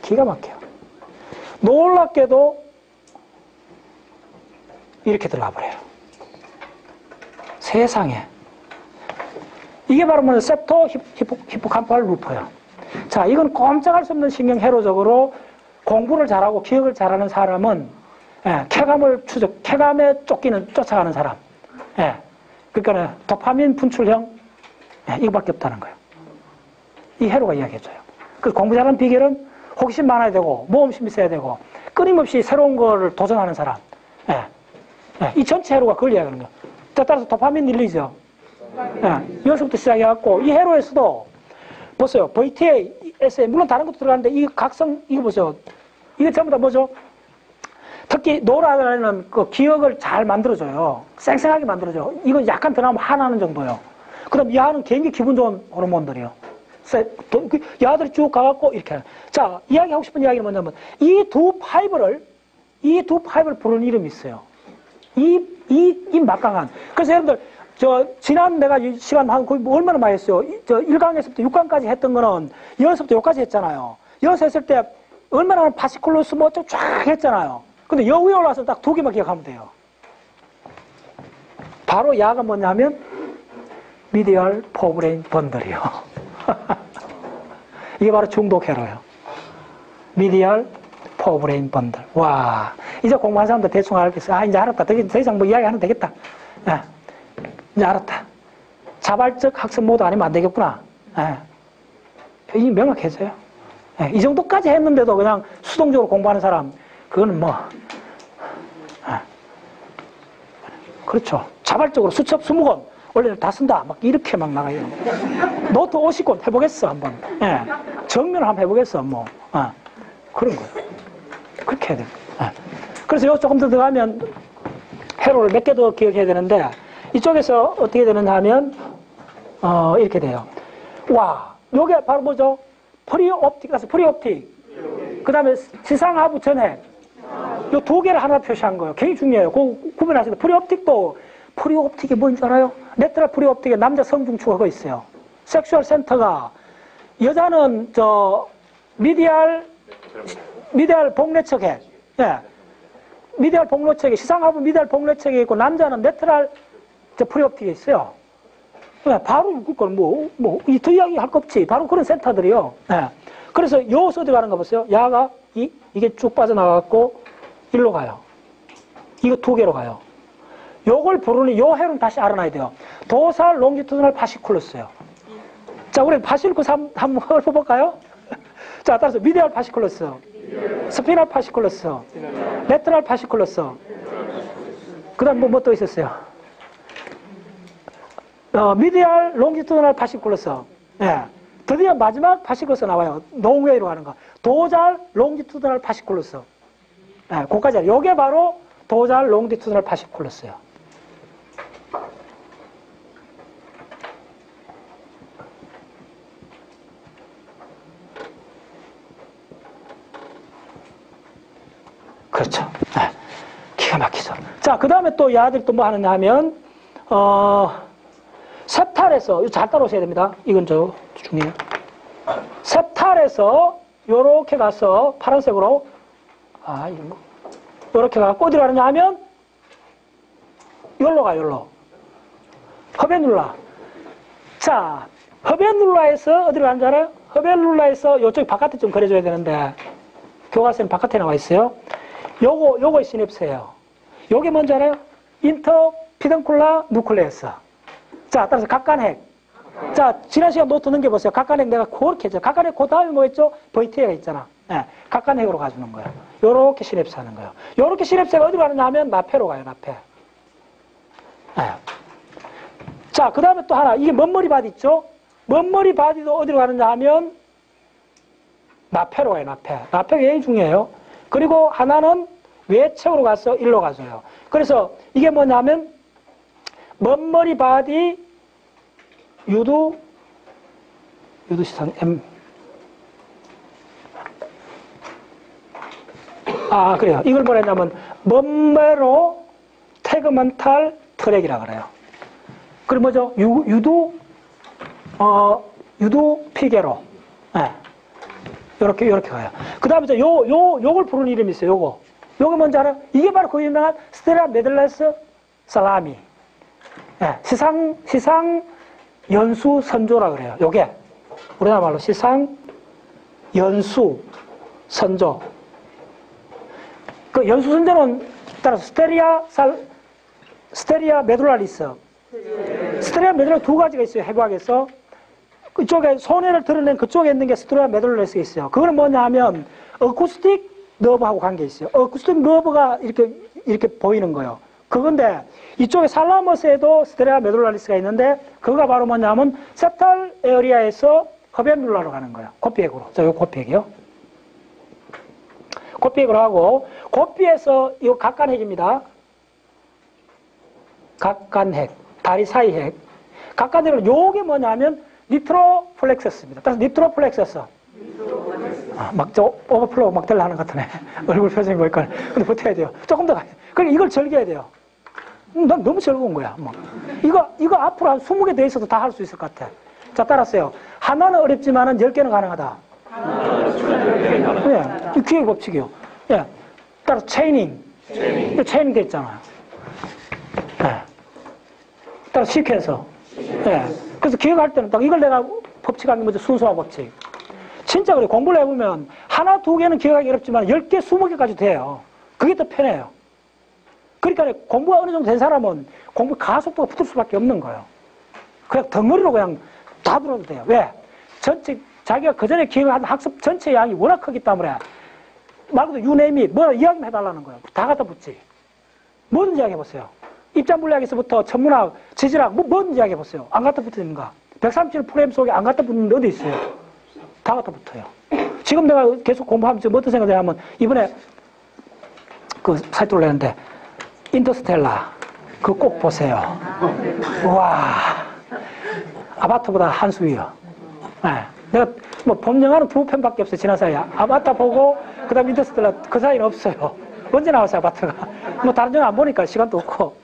기가 막혀요. 놀랍게도 이렇게 들어가 버려요. 세상에. 이게 바로 뭐냐, septo 히포캄팔 루퍼예요. 자, 이건 꼼짝할 수 없는 신경회로적으로 공부를 잘하고 기억을 잘하는 사람은, 쾌감에 쫓아가는 사람. 그러니까 도파민 분출형, 이거밖에 없다는 거예요. 이 회로가 이야기해줘요. 그래서 공부 잘하는 비결은 호기심 많아야 되고, 모험심 있어야 되고, 끊임없이 새로운 거를 도전하는 사람. 이 전체 회로가 그걸 이야기하는 거예요. 자, 따라서 도파민 릴리죠. 여기서부터 시작해갖고, 이 회로에서도, 보세요. VTA, SA, 물론 다른 것도 들어가는데, 이 각성, 이거 보세요. 이게 전부 다 뭐죠? 특히 노르아드레날린은 그 기억을 잘 만들어줘요. 쌩쌩하게 만들어줘요. 이건 약간 더 나오면 한하는 정도예요. 그럼 이 한은 굉장히 기분 좋은 호르몬들이에요. 야들이 쭉 가갖고 이렇게. 자, 이야기하고 싶은 이야기는 뭐냐면 이 두 파이브를 부르는 이름이 있어요. 이 막강한. 그래서 여러분들 지난 내가 이 시간 한 거의 뭐 얼마나 많이 했어요. 1강에서부터 6강까지 했던 거는 여기서부터 여기까지 했잖아요. 여기서 했을 때 얼마나 파시클로스 뭐 쫙 했잖아요. 근데 여기 위에 올라와서 딱 두 개만 기억하면 돼요. 바로 야가 뭐냐면 미디얼 포브레인 번들이요. 이게 바로 중독 회로예요. 미디얼 포브레인 번들. 와, 이제 공부한 사람들 대충 알겠어요. 아, 이제 알았다. 더 이상 뭐 이야기 안 해도 되겠다. 이제 알았다. 자발적 학습 모드 아니면 안 되겠구나. 이 명확해져요. 이 정도까지 했는데도 그냥 수동적으로 공부하는 사람, 그거는 뭐, 그렇죠. 자발적으로 수첩 20권, 원래 다 쓴다. 막 이렇게 막 나가요. 노트 50권 해보겠어, 한번. 예. 정면을 한번 해보겠어, 뭐. 그런 거예요. 그렇게 해야 돼요. 그래서 요 조금 더 들어가면 회로를 몇 개 더 기억해야 되는데, 이쪽에서 어떻게 되느냐 하면, 이렇게 돼요. 와, 요게 바로 뭐죠? 프리옵틱이라서 프리옵틱. 그 다음에 지상하부 전핵. 요 두 개를 하나 표시한 거예요. 굉장히 중요해요. 그거 구분하시면 프리옵틱도, 프리옵틱이 뭔지 알아요? 레트럴 프리옵틱에 남자 성중추가 있어요. 섹슈얼 센터가, 여자는 미디알 복내척에, 예. 미디알 복내척에, 시상하부 미디알 복내척에 있고, 남자는 레트럴 프리옵틱에 있어요. 예, 바로 그걸 더 이야기 할 거 없지. 바로 그런 센터들이요. 예. 그래서 요 어디 가는 거 보세요. 야가 이게 쭉 빠져나가고 일로 가요. 이거 두 개로 가요. 요걸 부르는 요 해로는 다시 알아놔야 돼요. 도살 롱지투드널 파시쿨러스요. 자, 우리 파시쿨러스 한번 읊어볼까요? 자, 따라서 미디얼 파시쿨러스, 스피널 파시쿨러스, 레트럴 파시쿨러스. 그 다음 뭐 또 있었어요? 미디얼 롱지투드널 파시쿨러스. 예. 드디어 마지막 파시쿨러스 나와요. 농웨이로 가는 거. 도잘 롱지투드널 파시쿨러스. 예, 그까지. 요게 바로 도잘 롱지투드널 파시쿨러스예요. 그렇죠. 네. 기가 막히죠. 자, 그 다음에 또 이 아들 또 뭐 하느냐 하면, septal에서, 이거 잘 따라오셔야 됩니다. 이건 저 중요해요. septal에서 요렇게 가서 파란색으로, 이거 뭐, 요렇게 가고 어디로 가느냐 하면, 요로 가, 요로. 허베눌라. 자, 허베눌라에서 어디로 가는지 알아요? 허베눌라에서 요쪽 바깥에 좀 그려줘야 되는데, 교과서는 바깥에 나와 있어요. 요거 시냅스예요. 요게 뭔지 알아요? 인터피던쿨라 누클레우스. 자, 따라서 각간핵. 자, 지난 시간 노트 넘겨보세요. 각간핵 내가 그렇게 했죠. 각간핵 그 다음에 뭐 했죠? VTA가 있잖아. 예, 각간핵으로 가주는 거예요. 요렇게 시냅스 하는 거예요. 요렇게 시냅스가 어디로 가느냐 하면 나페로 가요, 나페. 예. 자, 그 다음에 또 하나. 이게 먼머리 바디 있죠? 먼머리 바디도 어디로 가느냐 하면 나페로 가요, 나페. 나페가 굉장히 중요해요. 그리고 하나는 외측으로 가서 일로 가줘요. 그래서 이게 뭐냐면 먼머리 바디 유두 시선 M. 그래요. 이걸 뭐라 했냐면 먼메로 태그먼탈 트랙이라 그래요. 그리고 뭐죠? 유두 피게로. 네. 요렇게 가요. 그 다음에 요걸 부르는 이름이 있어요, 요거 뭔지 알아요? 이게 바로 그 유명한 스테라 메들레스 살라미. 예, 시상 연수 선조라 그래요. 요게. 우리나라 말로 시상 연수 선조. 그 연수 선조는 따라서 스테리아 메둘라리스. 스테리아 메둘라리스 두 가지가 있어요, 해부학에서. 그쪽에 손해를 드러낸 그쪽에 있는 게 스테리아 메둘라리스가 있어요. 그거는 뭐냐 하면 어쿠스틱 너브하고 관계 있어요. 어쿠스틱 너브가 이렇게 보이는 거예요. 그건데 이쪽에 살라머스에도 스테리아 메둘라리스가 있는데 그거가 바로 뭐냐면 세탈 에어리아에서 허벤룰라로 가는 거예요. 코피액으로. 자, 요 코피액이요. 코피액으로 하고 코피에서 이거 각간핵입니다. 각간핵, 다리 사이 핵. 각간핵은 요게 뭐냐면 니트로플렉서스입니다. 따라서 니트로플렉서스. 오버플로우 막 되려 하는 것 같으네. 얼굴 표정이 보니까. 근데 버텨야 돼요. 조금 더 가야 돼. 그러니까 이걸 즐겨야 돼요. 난 너무 즐거운 거야. 뭐. 이거 앞으로 한 20개 더 있어도 다 할 수 있을 것 같아. 자, 따라서요. 하나는 어렵지만은 10개는 가능하다. 예. 이 기획 법칙이요. 예. 따라서 체이닝 돼 있잖아요. 예. 따라서 시퀀서. 예. 그래서 기억할 때는 딱 이걸 내가 법칙하는 게 뭐죠? 순서화 법칙. 진짜 그래. 공부를 해보면 하나, 두 개는 기억하기 어렵지만 10개, 20개까지 돼요. 그게 더 편해요. 그러니까 공부가 어느 정도 된 사람은 공부 가속도가 붙을 수밖에 없는 거예요. 그냥 덩어리로 그냥 다 들어도 돼요. 왜? 자기가 그전에 기억한 학습 전체 양이 워낙 크기 때문에 말 그대로 you name it, 뭐라 이야기만 해달라는 거예요. 다 갖다 붙지. 뭐든지 이야기해보세요. 입자물리학에서부터 천문학, 지질학, 뭔 이야기 해보세요. 안 갖다 붙는가? 137 프레임 속에 안 갖다 붙는 데 어디 있어요? 다 갖다 붙어요. 지금 내가 계속 공부하면 지금 어떤 생각이 하면 이번에 그 사이트를 내는데 인터스텔라 그거 꼭 보세요. 와 아바타보다 한 수 위요. 네. 내가 뭐 본 영화는 2편밖에 없어요. 지난 사이에 아바타 보고 그다음 인터스텔라 그 사이는 없어요. 언제 나왔어요 아바타가? 뭐 다른 영화 안 보니까 시간도 없고.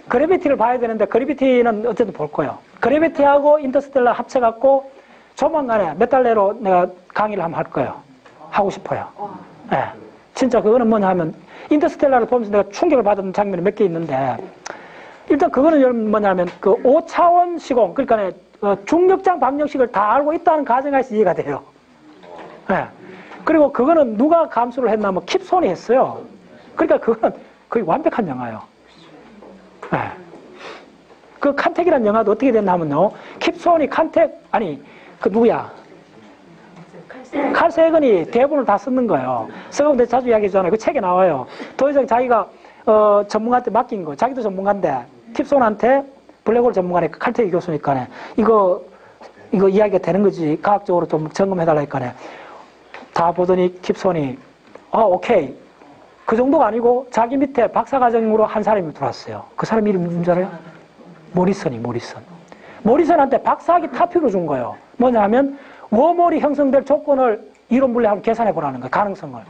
그래비티를 봐야 되는데 그래비티는 어쨌든 볼 거예요. 그래비티하고 인터스텔라 합쳐갖고 조만간에 몇 달 내로 내가 강의를 한번 할 거예요. 하고 싶어요. 네. 진짜 그거는 뭐냐 하면 인터스텔라를 보면서 내가 충격을 받은 장면이 몇 개 있는데 일단 그거는 뭐냐면 그 5차원 시공 그러니까 중력장 방정식을 다 알고 있다는 가정하에서 이해가 돼요. 네. 그리고 그거는 누가 감수를 했나 뭐 킵손이 했어요. 그러니까 그거는 거의 완벽한 영화예요. 네. 그 칸텍이라는 영화도 어떻게 됐나 하면요. 킵손이 칸텍 아니 그 누구야? 칼 세건이 대본을 다 쓰는 거예요. 쓰고 내가 자주 이야기하잖아요. 그 책에 나와요. 더 이상 자기가 전문가한테 맡긴 거. 자기도 전문가인데 킵손한테 블랙홀 전문가네 칼텍이 교수니까 이거 이야기가 되는 거지. 과학적으로 좀 점검해달라니까 다 보더니 킵손이 오케이. 그 정도가 아니고 자기 밑에 박사과정으로 한 사람이 들어왔어요. 그 사람 이름이 뭔지 알아요? 모리슨. 모리슨한테 박사학위 타표를 준 거예요. 뭐냐 하면 웜홀이 형성될 조건을 이론 물리 한번 계산해 보라는 거예요. 가능성을.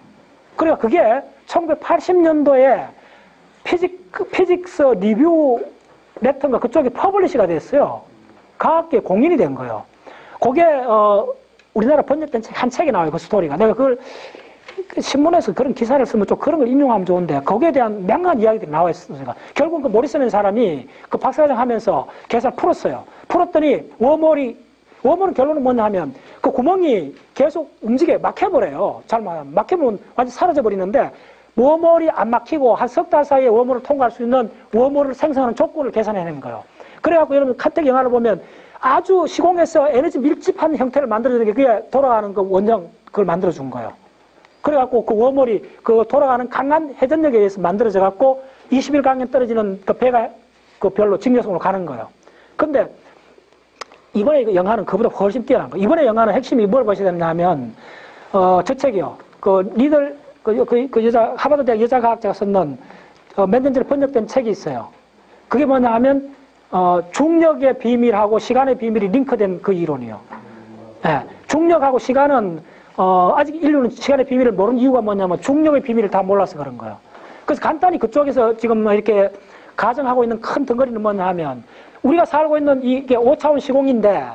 그러니까 그게 1980년도에 피직스 리뷰 레터인가 그쪽에 퍼블리시가 됐어요. 과학계 공인이 된 거예요. 그게 우리나라 번역된 한 책이 나와요. 그 스토리가. 내가 그걸 신문에서 그런 기사를 쓰면 좀 그런 걸 인용하면 좋은데 거기에 대한 명확한 이야기들이 나와 있으니까 결국 그 모리슨이라는 사람이 그 박사과정 하면서 계산을 풀었어요. 풀었더니 웜홀은 결론은 뭐냐 하면 그 구멍이 계속 막혀버려요. 잘못 막히면 완전 사라져 버리는데 웜홀이 안 막히고 한 석 달 사이에 웜홀을 통과할 수 있는 웜홀을 생성하는 조건을 계산해내는 거예요. 그래갖고 여러분 카텍 영화를 보면 아주 시공에서 에너지 밀집한 형태를 만들어주는 게 그게 돌아가는 그 원형 그걸 만들어준 거예요. 그래갖고 그 웜홀이 그 돌아가는 강한 회전력에 의해서 만들어져갖고 21강년 떨어지는 그 배가 그 별로 직력성으로 가는 거예요. 근데 이번에 그 영화는 그보다 훨씬 뛰어난 거예요. 이번에 영화는 핵심이 뭘 보셔야 되냐 하면, 저 책이요. 그 여자, 하버드 대학 여자 과학자가 썼는, 몇 년 전에 번역된 책이 있어요. 그게 뭐냐 하면, 중력의 비밀하고 시간의 비밀이 링크된 그 이론이요. 네. 중력하고 시간은, 아직 인류는 시간의 비밀을 모르는 이유가 뭐냐면 중력의 비밀을 다 몰라서 그런 거예요. 그래서 간단히 그쪽에서 지금 이렇게 가정하고 있는 큰 덩어리는 뭐냐 하면, 우리가 살고 있는 이게 5차원 시공인데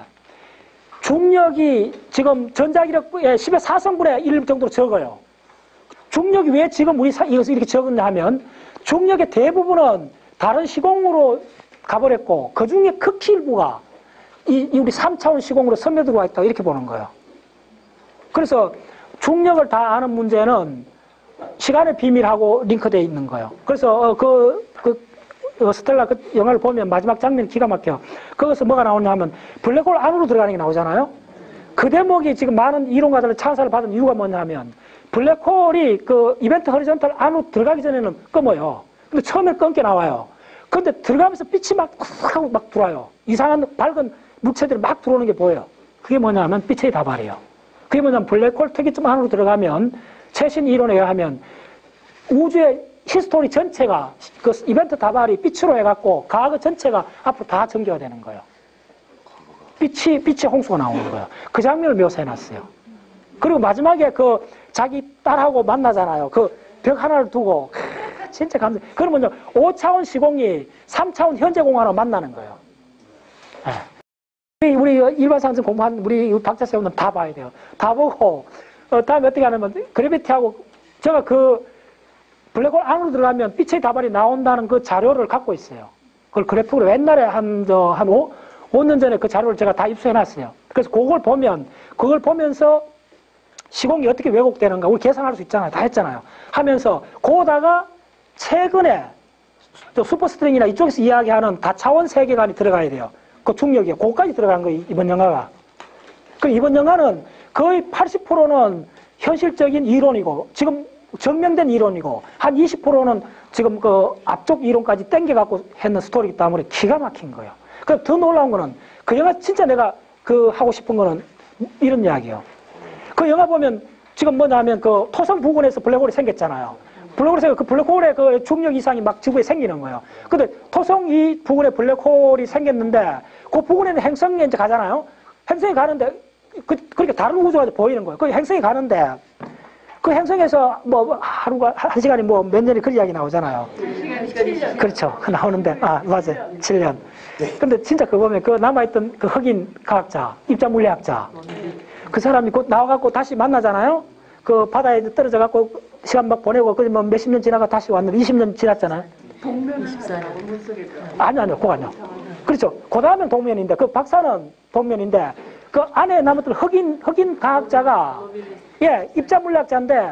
중력이 지금 전자기력의 10의 4성분의 1 정도로 적어요. 중력이 왜 지금 이것을 이렇게 적었냐 하면 중력의 대부분은 다른 시공으로 가버렸고 그 중에 극히 일부가 우리 3차원 시공으로 스며들어와 있다 이렇게 보는 거예요. 그래서 중력을 다 아는 문제는 시간의 비밀하고 링크되어 있는 거예요. 그래서 스텔라 그 영화를 보면 마지막 장면이 기가 막혀. 거기서 뭐가 나오냐 하면 블랙홀 안으로 들어가는 게 나오잖아요. 그 대목이 지금 많은 이론가들의 찬사를 받은 이유가 뭐냐 하면 블랙홀이 그 이벤트 허리존탈 안으로 들어가기 전에는 검어요. 근데 처음에 검게 나와요. 근데 들어가면서 빛이 막 하고 막 들어와요. 이상한 밝은 물체들이 막 들어오는 게 보여요. 그게 뭐냐 하면 빛의 다발이에요. 그게 뭐냐면 블랙홀 특이점 안으로 들어가면 최신 이론에 의하면 우주의 히스토리 전체가 그 이벤트 다발이 빛으로 해갖고 과거 전체가 앞으로 다 전개가 되는 거예요. 빛의 홍수가 나오는 거예요. 그 장면을 묘사해놨어요. 그리고 마지막에 그 자기 딸하고 만나잖아요. 그 벽 하나를 두고 진짜 감동. 그러면 5차원 시공이 3차원 현재 공간으로 만나는 거예요. 네. 우리 일반상승 공부한 우리 박자세우는 다 봐야 돼요. 다 보고 다음에 어떻게 하냐면 그래비티하고 제가 그 블랙홀 안으로 들어가면 빛의 다발이 나온다는 그 자료를 갖고 있어요. 그걸 그래프로 옛날에 한 5년 전에 그 자료를 제가 다 입수해놨어요. 그래서 그걸 보면서 시공이 어떻게 왜곡되는가 우리 계산할 수 있잖아요. 다 했잖아요. 하면서 그거다가 최근에 슈퍼스트링이나 이쪽에서 이야기하는 다차원 세계관이 들어가야 돼요. 그 중력이요. 그거까지 들어간 거예요. 이번 영화가. 그 이번 영화는 거의 80%는 현실적인 이론이고 지금 증명된 이론이고, 한 20%는 지금 그 앞쪽 이론까지 땡겨갖고 했는 스토리이기 때문에 기가 막힌 거예요. 그럼 더 놀라운 거는, 그 영화 진짜 내가 그 하고 싶은 거는 이런 이야기예요. 그 영화 보면 지금 뭐냐면 그 토성 부근에서 블랙홀이 생겼잖아요. 블랙홀에서 그 블랙홀의 그 중력 이상이 막 지구에 생기는 거예요. 근데 토성 이 부근에 블랙홀이 생겼는데, 그 부근에는 행성에 이제 가잖아요. 행성에 가는데, 그렇게 다른 우주가 보이는 거예요. 그 행성에 가는데, 그 행성에서 뭐 하루가, 한 시간이 뭐 몇 년이 그런 이야기 나오잖아요. 7년. 그렇죠. 맞아요. 7년. 근데 진짜 그거 보면 그 남아있던 그 흑인 과학자, 입자 물리학자, 그 사람이 곧 나와갖고 다시 만나잖아요. 그 바다에 떨어져갖고 시간 막 보내고, 그 뭐 몇십 년 지나가 다시 왔는데 20년 지났잖아요. 동면 24년 물속에 아니요, 그거 아니요. 그렇죠. 그 다음엔 동면인데, 그 박사는 동면인데, 그 안에 남았던 흑인 과학자가, 예, 입자 물리학자인데,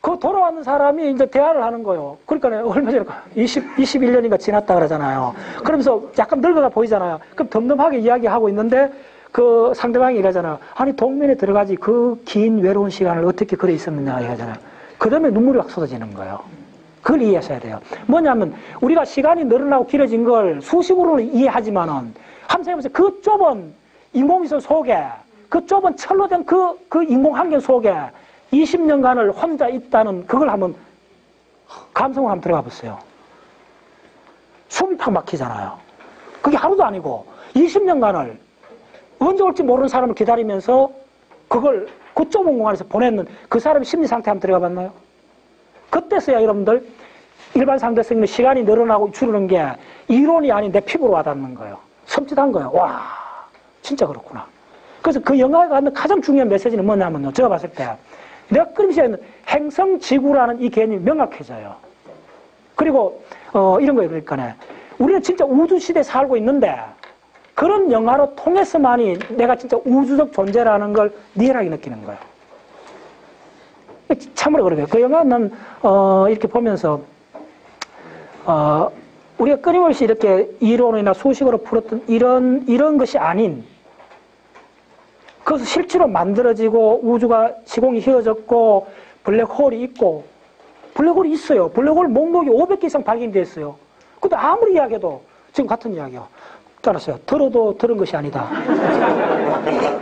그 돌아왔는 사람이 이제 대화를 하는 거예요. 그러니까 얼마 전에 21년인가 지났다 그러잖아요. 그러면서 약간 늙어가 보이잖아요. 그럼 덤덤하게 이야기하고 있는데, 그 상대방이 이러잖아요. 아니, 동면에 들어가지 그 긴 외로운 시간을 어떻게 그래 있었느냐 이러잖아요. 그 다음에 눈물이 확 쏟아지는 거예요. 그걸 이해하셔야 돼요. 뭐냐면, 우리가 시간이 늘어나고 길어진 걸 수식으로는 이해하지만은, 한번 생각해보세요. 그 좁은 인공위성 속에, 그 좁은 철로 된 그 인공 환경 속에 20년간을 혼자 있다는 그걸 한번 감성을 한번 들어가 보세요. 숨이 팍 막히잖아요. 그게 하루도 아니고 20년간을 언제 올지 모르는 사람을 기다리면서 그걸 그 좁은 공간에서 보냈는 그 사람의 심리 상태 한번 들어가 봤나요? 그때서야 여러분들 일반 상대성의 시간이 늘어나고 줄어드는 게 이론이 아닌 내 피부로 와닿는 거예요. 섬찟한 거예요. 와, 진짜 그렇구나. 그래서 그 영화가 갖는 가장 중요한 메시지는 뭐냐면요. 제가 봤을 때 내가 끊임없이 하는 행성지구라는 이 개념이 명확해져요. 그리고 이런 거예요. 그러니까 우리는 진짜 우주시대에 살고 있는데 그런 영화로 통해서만이 내가 진짜 우주적 존재라는 걸 리얼하게 느끼는 거예요. 참으로 그러게요. 그 영화는 이렇게 보면서 우리가 끊임없이 이렇게 이론이나 수식으로 풀었던 이런 것이 아닌, 그것을 실제로 만들어지고 우주가 시공이 휘어졌고 블랙홀이 있고, 블랙홀이 있어요. 블랙홀 목록이 500개 이상 발견되어 있어요. 근데 아무리 이야기해도 지금 같은 이야기요. 따라서요. 들어도 들은 것이 아니다.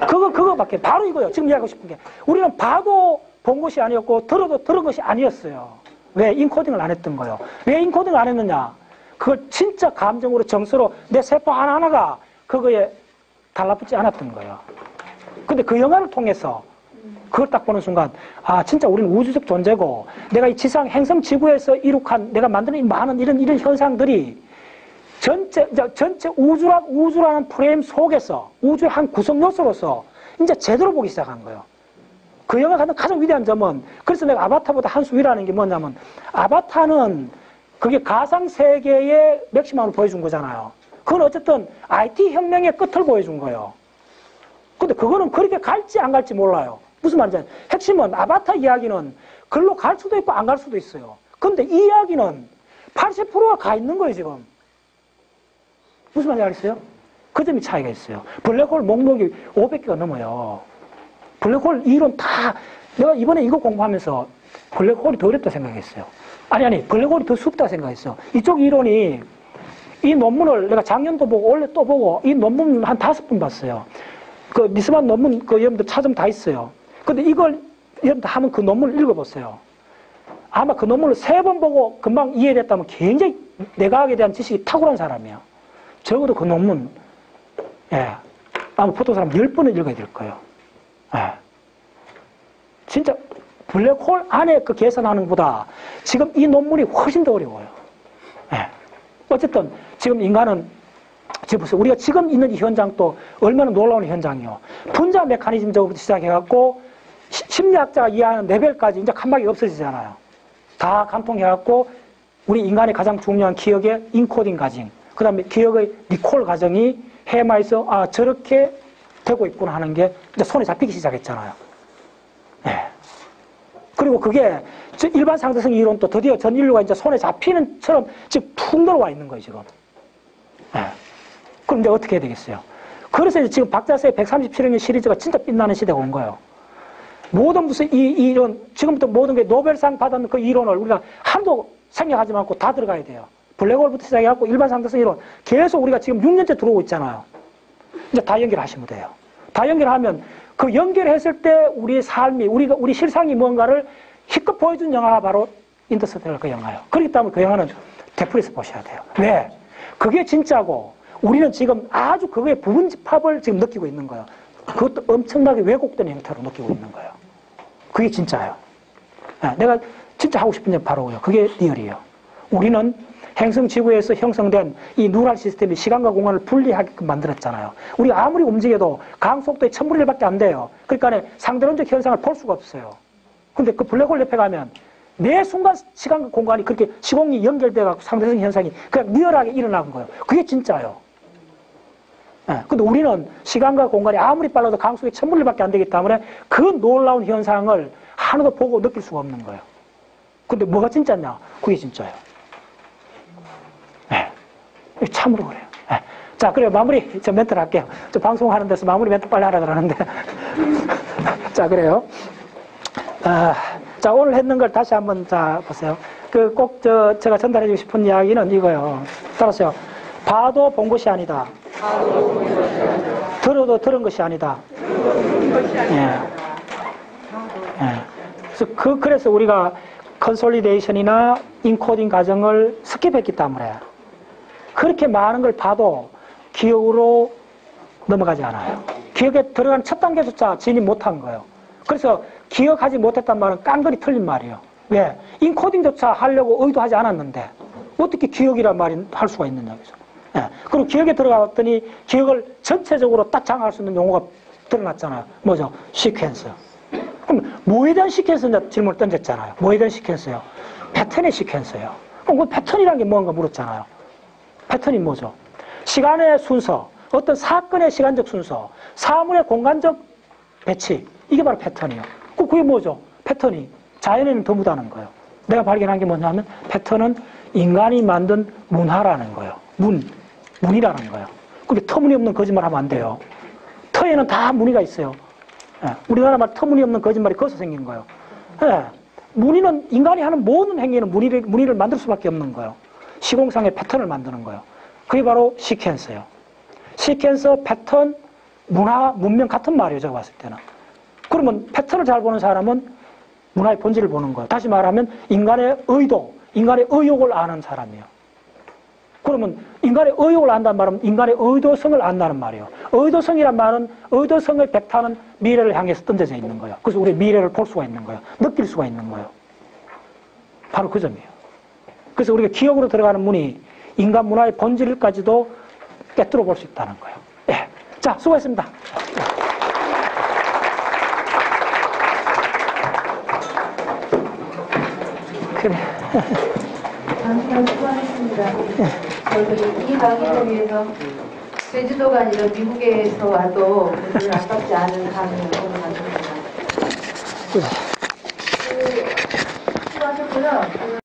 그거밖에, 바로 이거예요. 지금 이야기하고 싶은 게. 우리는 봐도 본 것이 아니었고 들어도 들은 것이 아니었어요. 왜? 인코딩을 안 했던 거예요. 왜 인코딩을 안 했느냐? 그걸 진짜 감정으로 정서로 내 세포 하나하나가 그거에 달라붙지 않았던 거예요. 근데 그 영화를 통해서 그걸 딱 보는 순간, 아, 진짜 우리는 우주적 존재고, 내가 이 지상 행성 지구에서 이룩한, 내가 만드는 이 많은 이런 현상들이 전체 우주라는 프레임 속에서 우주의 한 구성 요소로서 이제 제대로 보기 시작한 거예요. 그 영화가 하는 가장 위대한 점은, 그래서 내가 아바타보다 한 수 위라는 게 뭐냐면, 아바타는 그게 가상세계의 맥시멈을 보여준 거잖아요. 그건 어쨌든 IT 혁명의 끝을 보여준 거예요. 근데 그거는 그렇게 갈지 안 갈지 몰라요. 무슨 말인지. 핵심은 아바타 이야기는 글로 갈 수도 있고 안 갈 수도 있어요. 근데 이 이야기는 80%가 가 있는 거예요, 지금. 무슨 말인지 알겠어요? 그 점이 차이가 있어요. 블랙홀 목록이 500개가 넘어요. 블랙홀 이론 다, 내가 이번에 이거 공부하면서 블랙홀이 더 어렵다 생각했어요. 아니, 블랙홀이 더 쉽다 생각했어. 이쪽 이론이, 이 논문을 내가 작년도 보고 올해 또 보고 이 논문 한 5번 봤어요. 그 미스만 논문 그 여러분들 찾으면 다 있어요. 근데 이걸 여러분들 하면 그 논문을 읽어보세요. 아마 그 논문을 3번 보고 금방 이해됐다면 굉장히 내과학에 대한 지식이 탁월한 사람이에요. 적어도 그 논문, 예, 아마 보통 사람 10번은 읽어야 될 거예요. 예. 진짜 블랙홀 안에 그 계산하는 것보다 지금 이 논문이 훨씬 더 어려워요. 예. 어쨌든 지금 인간은, 지금 보세요. 우리가 지금 있는 이 현장도 얼마나 놀라운 현장이요. 분자 메커니즘적으로 시작해갖고 심리학자가 이해하는 레벨까지 이제 칸막이 없어지잖아요. 다 관통해갖고 우리 인간의 가장 중요한 기억의 인코딩 과정, 그 다음에 기억의 리콜 과정이 해마에서 아, 저렇게 되고 있구나 하는 게 이제 손에 잡히기 시작했잖아요. 네. 그리고 그게 일반 상대성 이론도 드디어 전 인류가 이제 손에 잡히는 처럼 지금 툭 들어와 있는 거예요, 지금. 네. 그럼 이제 어떻게 해야 되겠어요? 그래서 이제 지금 박자서의 137년 시리즈가 진짜 빛나는 시대가 온 거예요. 모든 무슨 이론, 지금부터 모든 게 노벨상 받은 그 이론을 우리가 한도 생략하지 않고 다 들어가야 돼요. 블랙홀부터 시작해갖고 일반 상대성 이론 계속 우리가 지금 6년째 들어오고 있잖아요. 이제 다 연결하시면 돼요. 다 연결하면 그 연결했을 때 우리의 삶이, 우리 실상이 뭔가를 힘껏 보여준 영화가 바로 인터스텔라 그 영화예요. 그렇기 때문에 그 영화는 되풀이해서 보셔야 돼요. 왜? 그게 진짜고 우리는 지금 아주 그거의 부분 집합을 지금 느끼고 있는 거예요. 그것도 엄청나게 왜곡된 형태로 느끼고 있는 거예요. 그게 진짜예요. 내가 진짜 하고 싶은 게 바로요. 그게 리얼이에요. 우리는 행성 지구에서 형성된 이 누랄 시스템이 시간과 공간을 분리하게끔 만들었잖아요. 우리가 아무리 움직여도 강속도의 1000분의 1밖에 안 돼요. 그러니까 상대론적 현상을 볼 수가 없어요. 근데 그 블랙홀 옆에 가면 매 순간 시간과 공간이 그렇게 시공이 연결돼서 상대성 현상이 그냥 리얼하게 일어나는 거예요. 그게 진짜예요. 근데 우리는 시간과 공간이 아무리 빨라도 강속이 1000분의 1밖에 안 되기 때문에 그 놀라운 현상을 하나도 보고 느낄 수가 없는 거예요. 근데 뭐가 진짜냐? 그게 진짜예요. 참으로 그래요. 자, 그래요. 마무리, 저 멘트를 할게요. 저 방송하는 데서 마무리 멘트 빨리 하라 그러는데. 자, 그래요. 자, 오늘 했는 걸 다시 한번 자, 보세요. 제가 전달해주고 싶은 이야기는 이거요. 따라서요. 봐도 본 것이 아니다. 들어도 들은 것이 아니다. 그래서 우리가 컨솔리데이션이나 인코딩 과정을 스킵했기 때문에 그렇게 많은 걸 봐도 기억으로 넘어가지 않아요. 기억에 들어간 첫 단계조차 진입 못한 거예요. 그래서 기억하지 못했단 말은 깡그리 틀린 말이에요. 왜? 인코딩조차 하려고 의도하지 않았는데 어떻게 기억이란 말이 할 수가 있느냐. 그리고 기억에 들어갔더니 기억을 전체적으로 딱 장악할 수 있는 용어가 드러났잖아요. 뭐죠? 시퀀스. 그럼 뭐에 대한 시퀀스냐 질문을 던졌잖아요. 뭐에 대한 시퀀스요? 패턴의 시퀀스예요. 그럼 그 패턴이라는 게 뭔가 물었잖아요. 패턴이 뭐죠? 시간의 순서, 어떤 사건의 시간적 순서, 사물의 공간적 배치, 이게 바로 패턴이에요. 그게 뭐죠? 패턴이 자연에는 더 묻어나는 거예요. 내가 발견한 게 뭐냐면 패턴은 인간이 만든 문화라는 거예요. 문이라는 거예요. 근데 터무니없는 거짓말하면 안 돼요. 터에는 다 무늬가 있어요. 우리나라 말 터무니없는 거짓말이 거기서 생긴 거예요. 무늬는 인간이 하는 모든 행위는 무늬를 만들 수밖에 없는 거예요. 시공상의 패턴을 만드는 거예요. 그게 바로 시퀀스예요. 시퀀서, 패턴, 문화, 문명 같은 말이에요. 제가 봤을 때는. 그러면 패턴을 잘 보는 사람은 문화의 본질을 보는 거예요. 다시 말하면 인간의 의도, 인간의 의욕을 아는 사람이에요. 그러면 인간의 의욕을 안다는 말은 인간의 의도성을 안다는 말이에요. 의도성이란 말은 의도성의 벡터는 미래를 향해서 던져져 있는 거예요. 그래서 우리 미래를 볼 수가 있는 거예요. 느낄 수가 있는 거예요. 바로 그 점이에요. 그래서 우리가 기억으로 들어가는 문이 인간 문화의 본질까지도 꿰뚫어 볼 수 있다는 거예요. 예. 자, 수고했습니다. 그래. 수고하셨습니다. 저희 이 강의를 위해서 제주도가 아니라 미국에서 와도 별로 아깝지 않은 강의를 오늘 만들었습니다. 수고하셨고요.